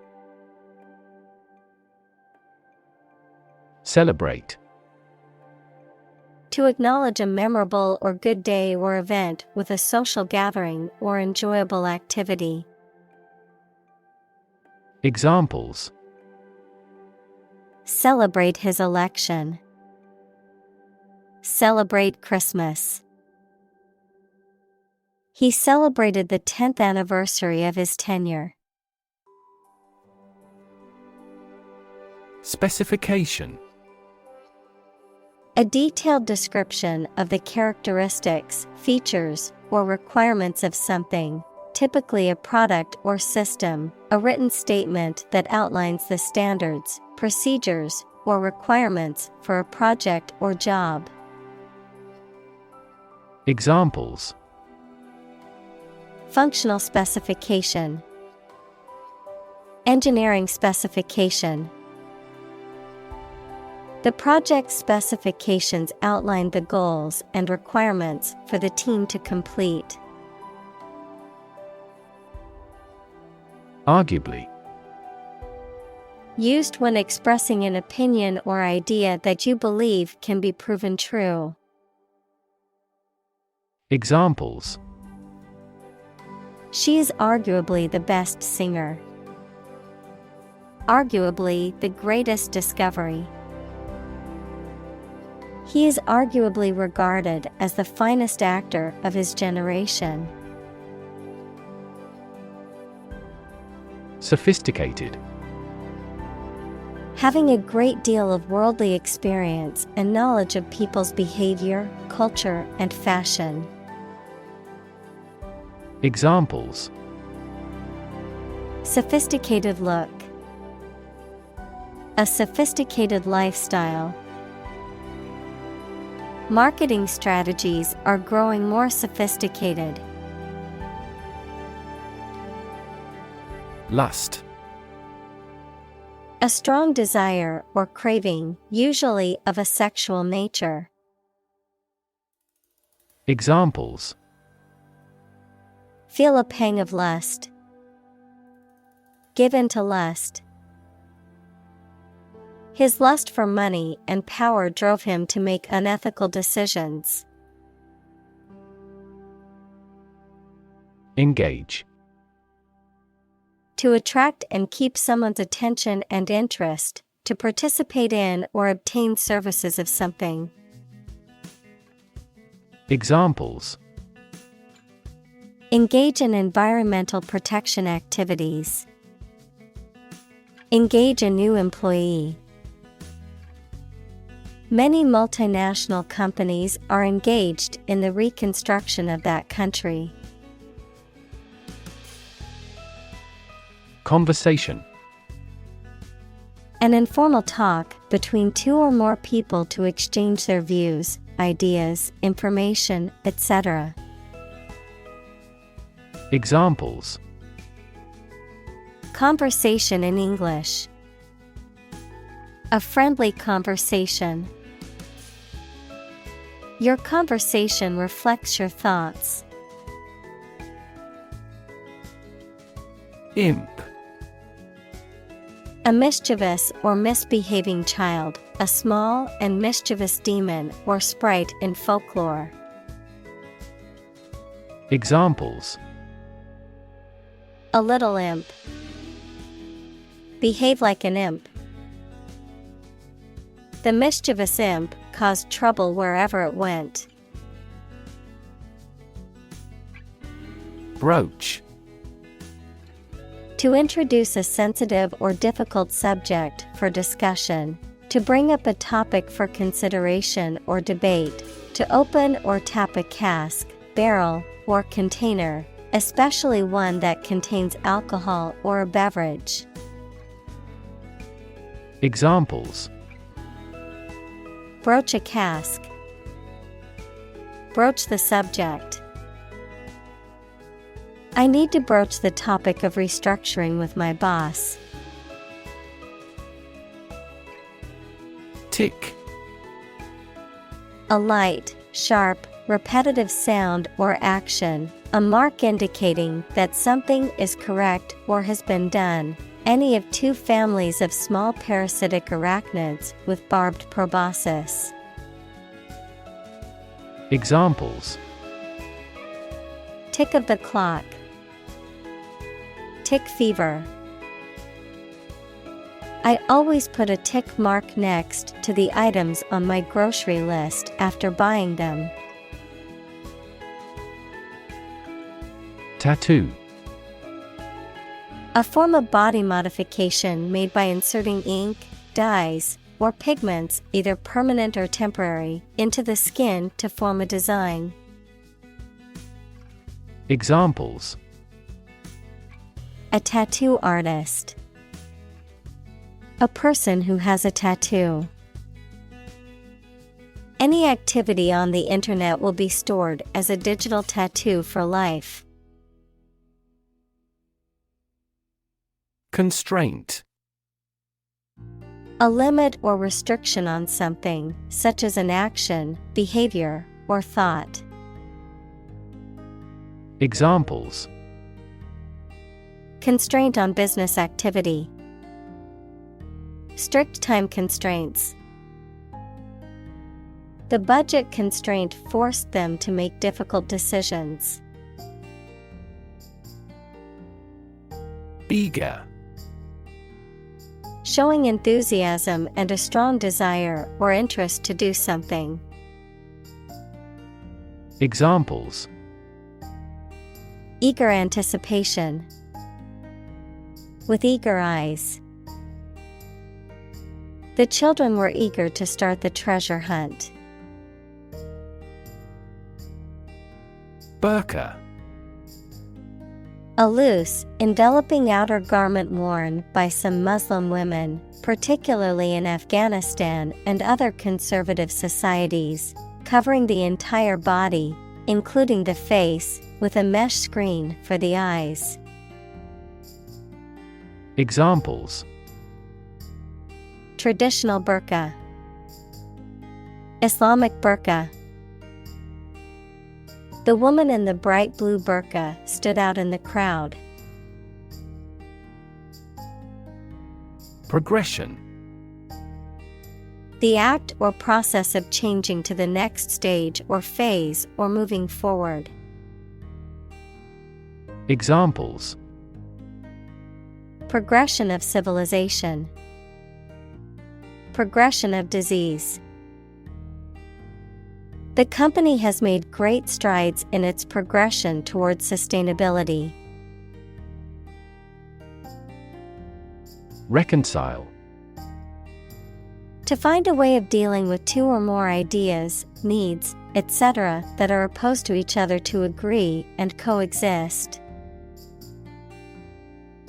Celebrate. To acknowledge a memorable or good day or event with a social gathering or enjoyable activity. Examples: celebrate his election, celebrate Christmas. He celebrated the 10th anniversary of his tenure. Specification. A detailed description of the characteristics, features, or requirements of something, typically a product or system, a written statement that outlines the standards, procedures, or requirements for a project or job. Examples: functional specification, engineering specification. The project specifications outlined the goals and requirements for the team to complete. Arguably. Used when expressing an opinion or idea that you believe can be proven true. Examples: she is arguably the best singer. Arguably the greatest discovery. He is arguably regarded as the finest actor of his generation. Sophisticated. Having a great deal of worldly experience and knowledge of people's behavior, culture, and fashion. Examples: sophisticated look, a sophisticated lifestyle. Marketing strategies are growing more sophisticated. Lust. A strong desire or craving, usually of a sexual nature. Examples: feel a pang of lust, give in to lust. His lust for money and power drove him to make unethical decisions. Engage. To attract and keep someone's attention and interest, to participate in or obtain services of something. Examples: Engage in environmental protection activities. Engage a new employee. Many multinational companies are engaged in the reconstruction of that country. Conversation: An informal talk between two or more people to exchange their views, ideas, information, etc. Examples: Conversation in English. A friendly conversation. Your conversation reflects your thoughts. Imp: A mischievous or misbehaving child, a small and mischievous demon or sprite in folklore. Examples: A little imp. Behave like an imp. The mischievous imp caused trouble wherever it went. Broach: To introduce a sensitive or difficult subject for discussion, to bring up a topic for consideration or debate, to open or tap a cask, barrel, or container, especially one that contains alcohol or a beverage. Examples: Broach a cask. Broach the subject. I need to broach the topic of restructuring with my boss. Tick: A light, sharp, repetitive sound or action, a mark indicating that something is correct or has been done. Any of two families of small parasitic arachnids with barbed proboscis. Examples: Tick of the clock. Tick fever. I always put a tick mark next to the items on my grocery list after buying them. Tattoo: A form of body modification made by inserting ink, dyes, or pigments, either permanent or temporary, into the skin to form a design. Examples: A tattoo artist. A person who has a tattoo. Any activity on the internet will be stored as a digital tattoo for life. Constraint: A limit or restriction on something, such as an action, behavior, or thought. Examples: Constraint on business activity. Strict time constraints. The budget constraint forced them to make difficult decisions. Eager: Showing enthusiasm and a strong desire or interest to do something. Examples: Eager anticipation. With eager eyes. The children were eager to start the treasure hunt. Burqa: A loose, enveloping outer garment worn by some Muslim women, particularly in Afghanistan and other conservative societies, covering the entire body, including the face, with a mesh screen for the eyes. Examples: Traditional burqa. Islamic burqa. The woman in the bright blue burqa stood out in the crowd. Progression: The act or process of changing to the next stage or phase or moving forward. Examples: Progression of civilization. Progression of disease. The company has made great strides in its progression towards sustainability. Reconcile. To find a way of dealing with two or more ideas, needs, etc. that are opposed to each other to agree and coexist.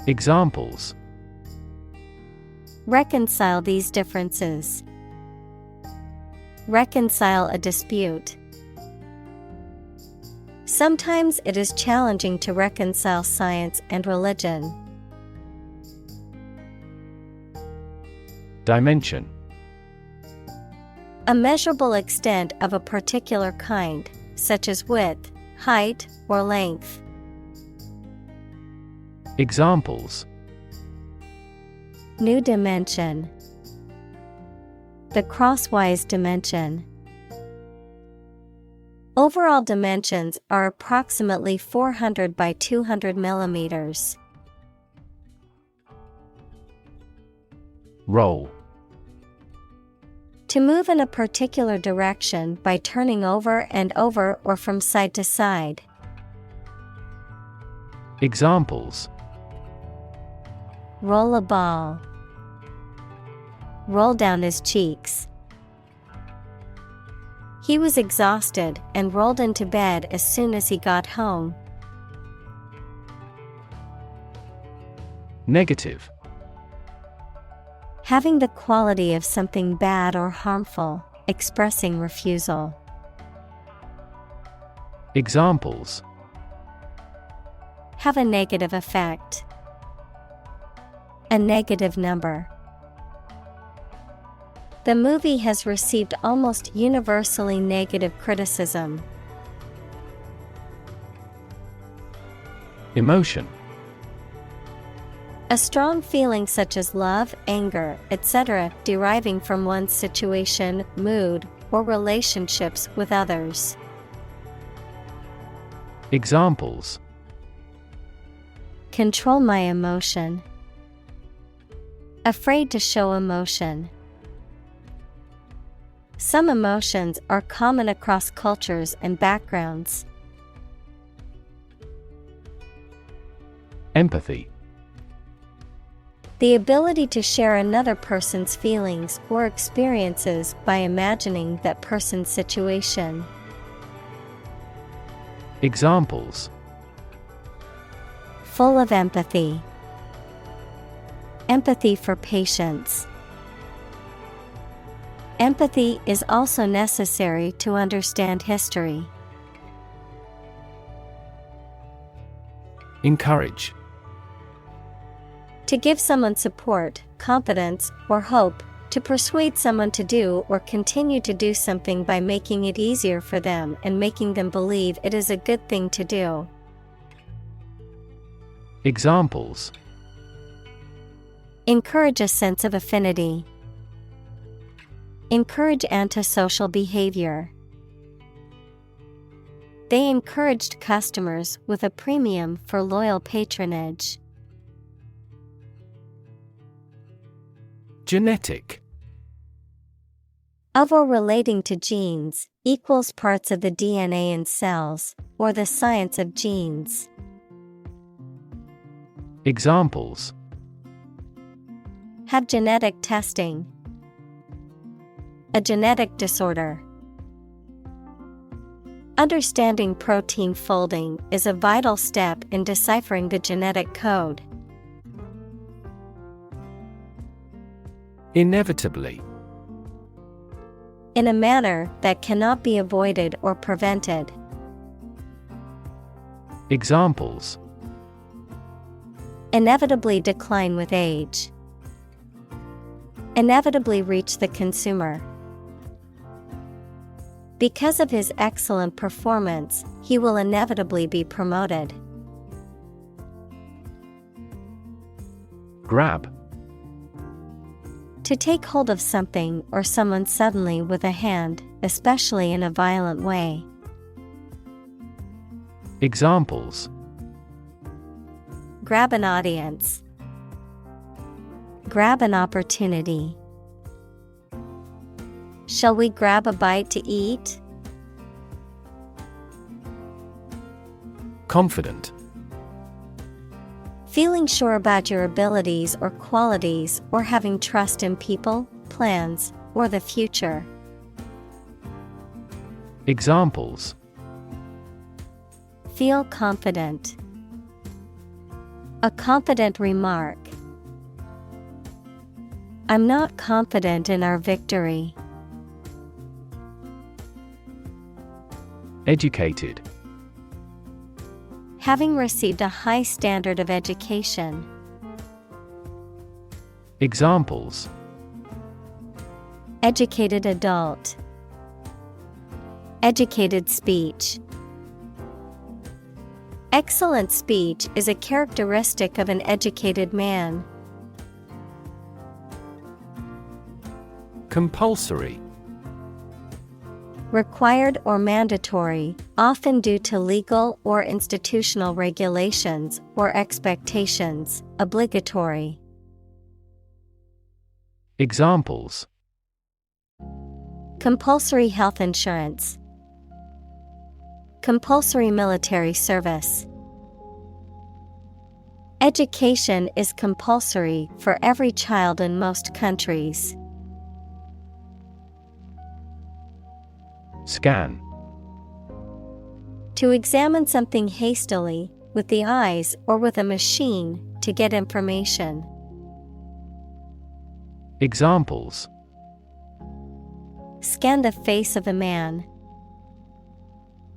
Examples. Reconcile these differences. Reconcile a dispute. Sometimes it is challenging to reconcile science and religion. Dimension. A measurable extent of a particular kind, such as width, height, or length. Examples. New dimension. The crosswise dimension. Overall dimensions are approximately 400 by 200 millimeters. Roll. To move in a particular direction by turning over and over or from side to side. Examples. Roll a ball. Roll down his cheeks. He was exhausted and rolled into bed as soon as he got home. Negative. Having the quality of something bad or harmful, expressing refusal. Examples. Have a negative effect. A negative number. The movie has received almost universally negative criticism. Emotion. A strong feeling such as love, anger, etc., deriving from one's situation, mood, or relationships with others. Examples. Control my emotion. Afraid to show emotion. Some emotions are common across cultures and backgrounds. Empathy. The ability to share another person's feelings or experiences by imagining that person's situation. Examples. Full of empathy. Empathy for patients. Empathy is also necessary to understand history. Encourage. To give someone support, confidence, or hope, to persuade someone to do or continue to do something by making it easier for them and making them believe it is a good thing to do. Examples. Encourage a sense of affinity. Encourage antisocial behavior. They encouraged customers with a premium for loyal patronage. Genetic. Of or relating to genes, equals parts of the DNA in cells, or the science of genes. Examples. Have genetic testing. A genetic disorder. Understanding protein folding is a vital step in deciphering the genetic code. Inevitably. In a manner that cannot be avoided or prevented. Examples. Inevitably decline with age. Inevitably reach the consumer. Because of his excellent performance, he will inevitably be promoted. Grab. To take hold of something or someone suddenly with a hand, especially in a violent way. Examples. Grab an audience. Grab an opportunity. Shall we grab a bite to eat? Confident. Feeling sure about your abilities or qualities, or having trust in people, plans, or the future. Examples: Feel confident. A confident remark. I'm not confident in our victory. Educated. Having received a high standard of education. Examples: Educated adult. Educated speech. Excellent speech is a characteristic of an educated man. Compulsory. Required or mandatory, often due to legal or institutional regulations or expectations, obligatory. Examples: Compulsory health insurance. Compulsory military service. Education is compulsory for every child in most countries. Scan. To examine something hastily, with the eyes or with a machine, to get information. Examples: Scan the face of a man.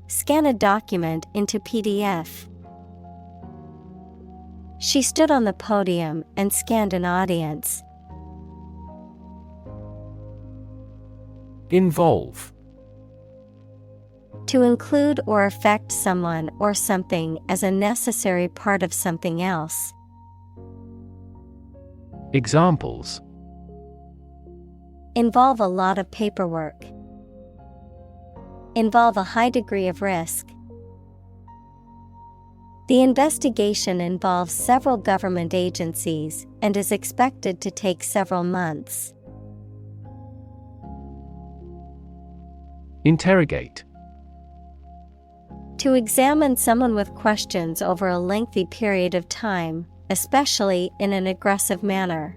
Scan a document into PDF. She stood on the podium and scanned an audience. Involve. To include or affect someone or something as a necessary part of something else. Examples: Involve a lot of paperwork. Involve a high degree of risk. The investigation involves several government agencies and is expected to take several months. Interrogate. To examine someone with questions over a lengthy period of time, especially in an aggressive manner.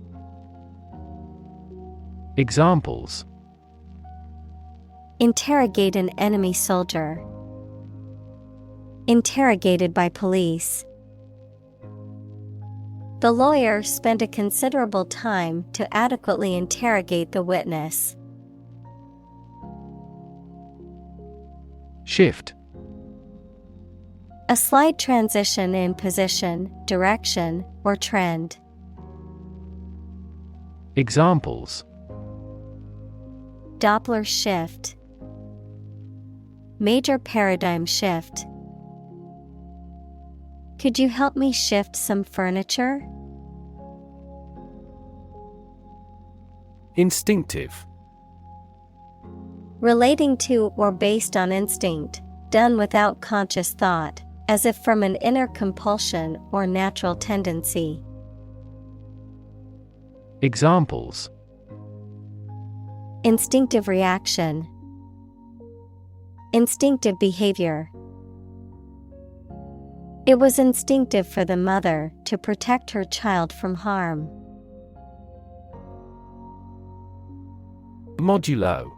Examples: Interrogate an enemy soldier. Interrogated by police. The lawyer spent a considerable time to adequately interrogate the witness. Shift. A slight transition in position, direction, or trend. Examples: Doppler shift. Major paradigm shift. Could you help me shift some furniture? Instinctive. Relating to or based on instinct, done without conscious thought, as if from an inner compulsion or natural tendency. Examples: Instinctive reaction. Instinctive behavior. It was instinctive for the mother to protect her child from harm. Modulo.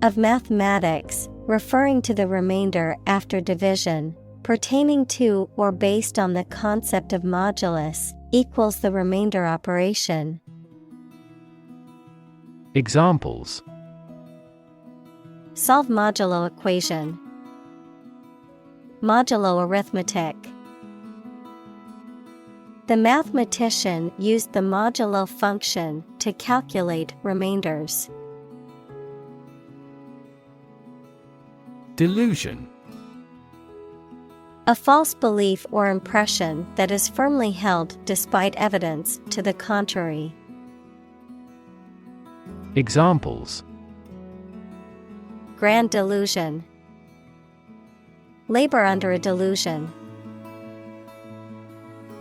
Of mathematics, referring to the remainder after division, pertaining to or based on the concept of modulus, equals the remainder operation. Examples: Solve modulo equation. Modulo arithmetic. The mathematician used the modulo function to calculate remainders. Delusion. A false belief or impression that is firmly held despite evidence to the contrary. Examples: Grand delusion. Labor under a delusion.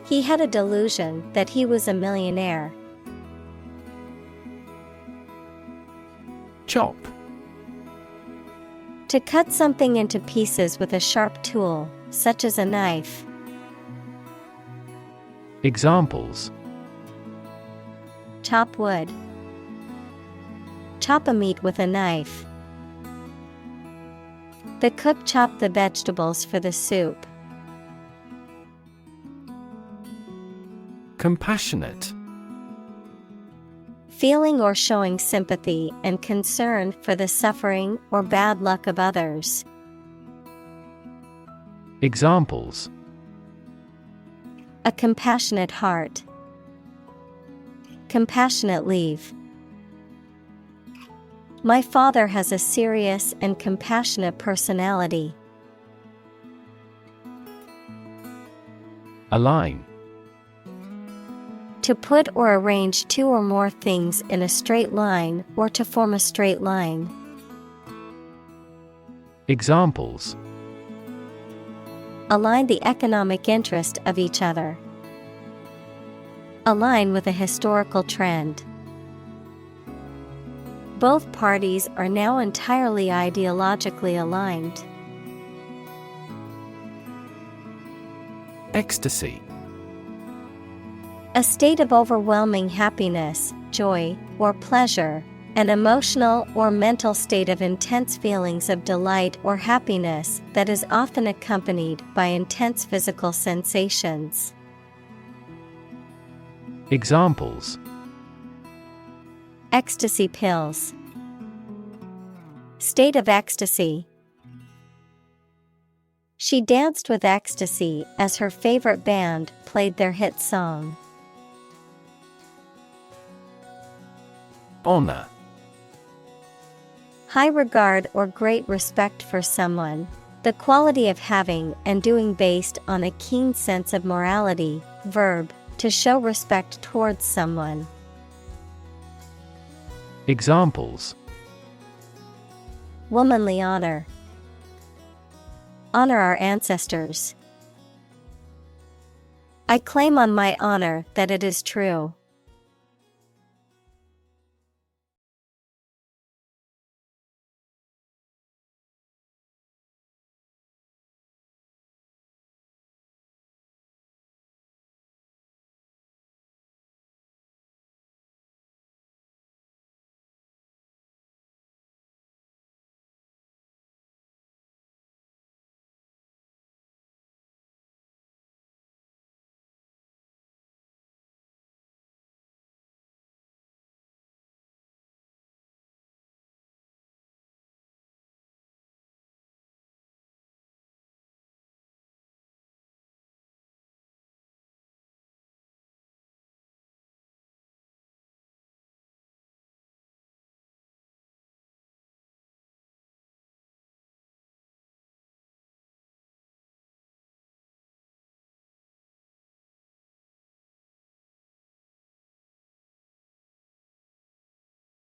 He had a delusion that he was a millionaire. Chop. To cut something into pieces with a sharp tool, such as a knife. Examples: Chop wood. Chop a meat with a knife. The cook chopped the vegetables for the soup. Compassionate. Feeling or showing sympathy and concern for the suffering or bad luck of others. Examples: A compassionate heart. Compassionate leave. My father has a serious and compassionate personality. Align. To put or arrange two or more things in a straight line or to form a straight line. Examples: Align the economic interest of each other. Align with a historical trend. Both parties are now entirely ideologically aligned. Ecstasy. A state of overwhelming happiness, joy, or pleasure, an emotional or mental state of intense feelings of delight or happiness that is often accompanied by intense physical sensations. Examples: Ecstasy pills. State of ecstasy. She danced with ecstasy as her favorite band played their hit song. Honor. High regard or great respect for someone. The quality of having and doing based on a keen sense of morality. Verb, to show respect towards someone. Examples: Womanly honor. Honor our ancestors. I claim on my honor that it is true.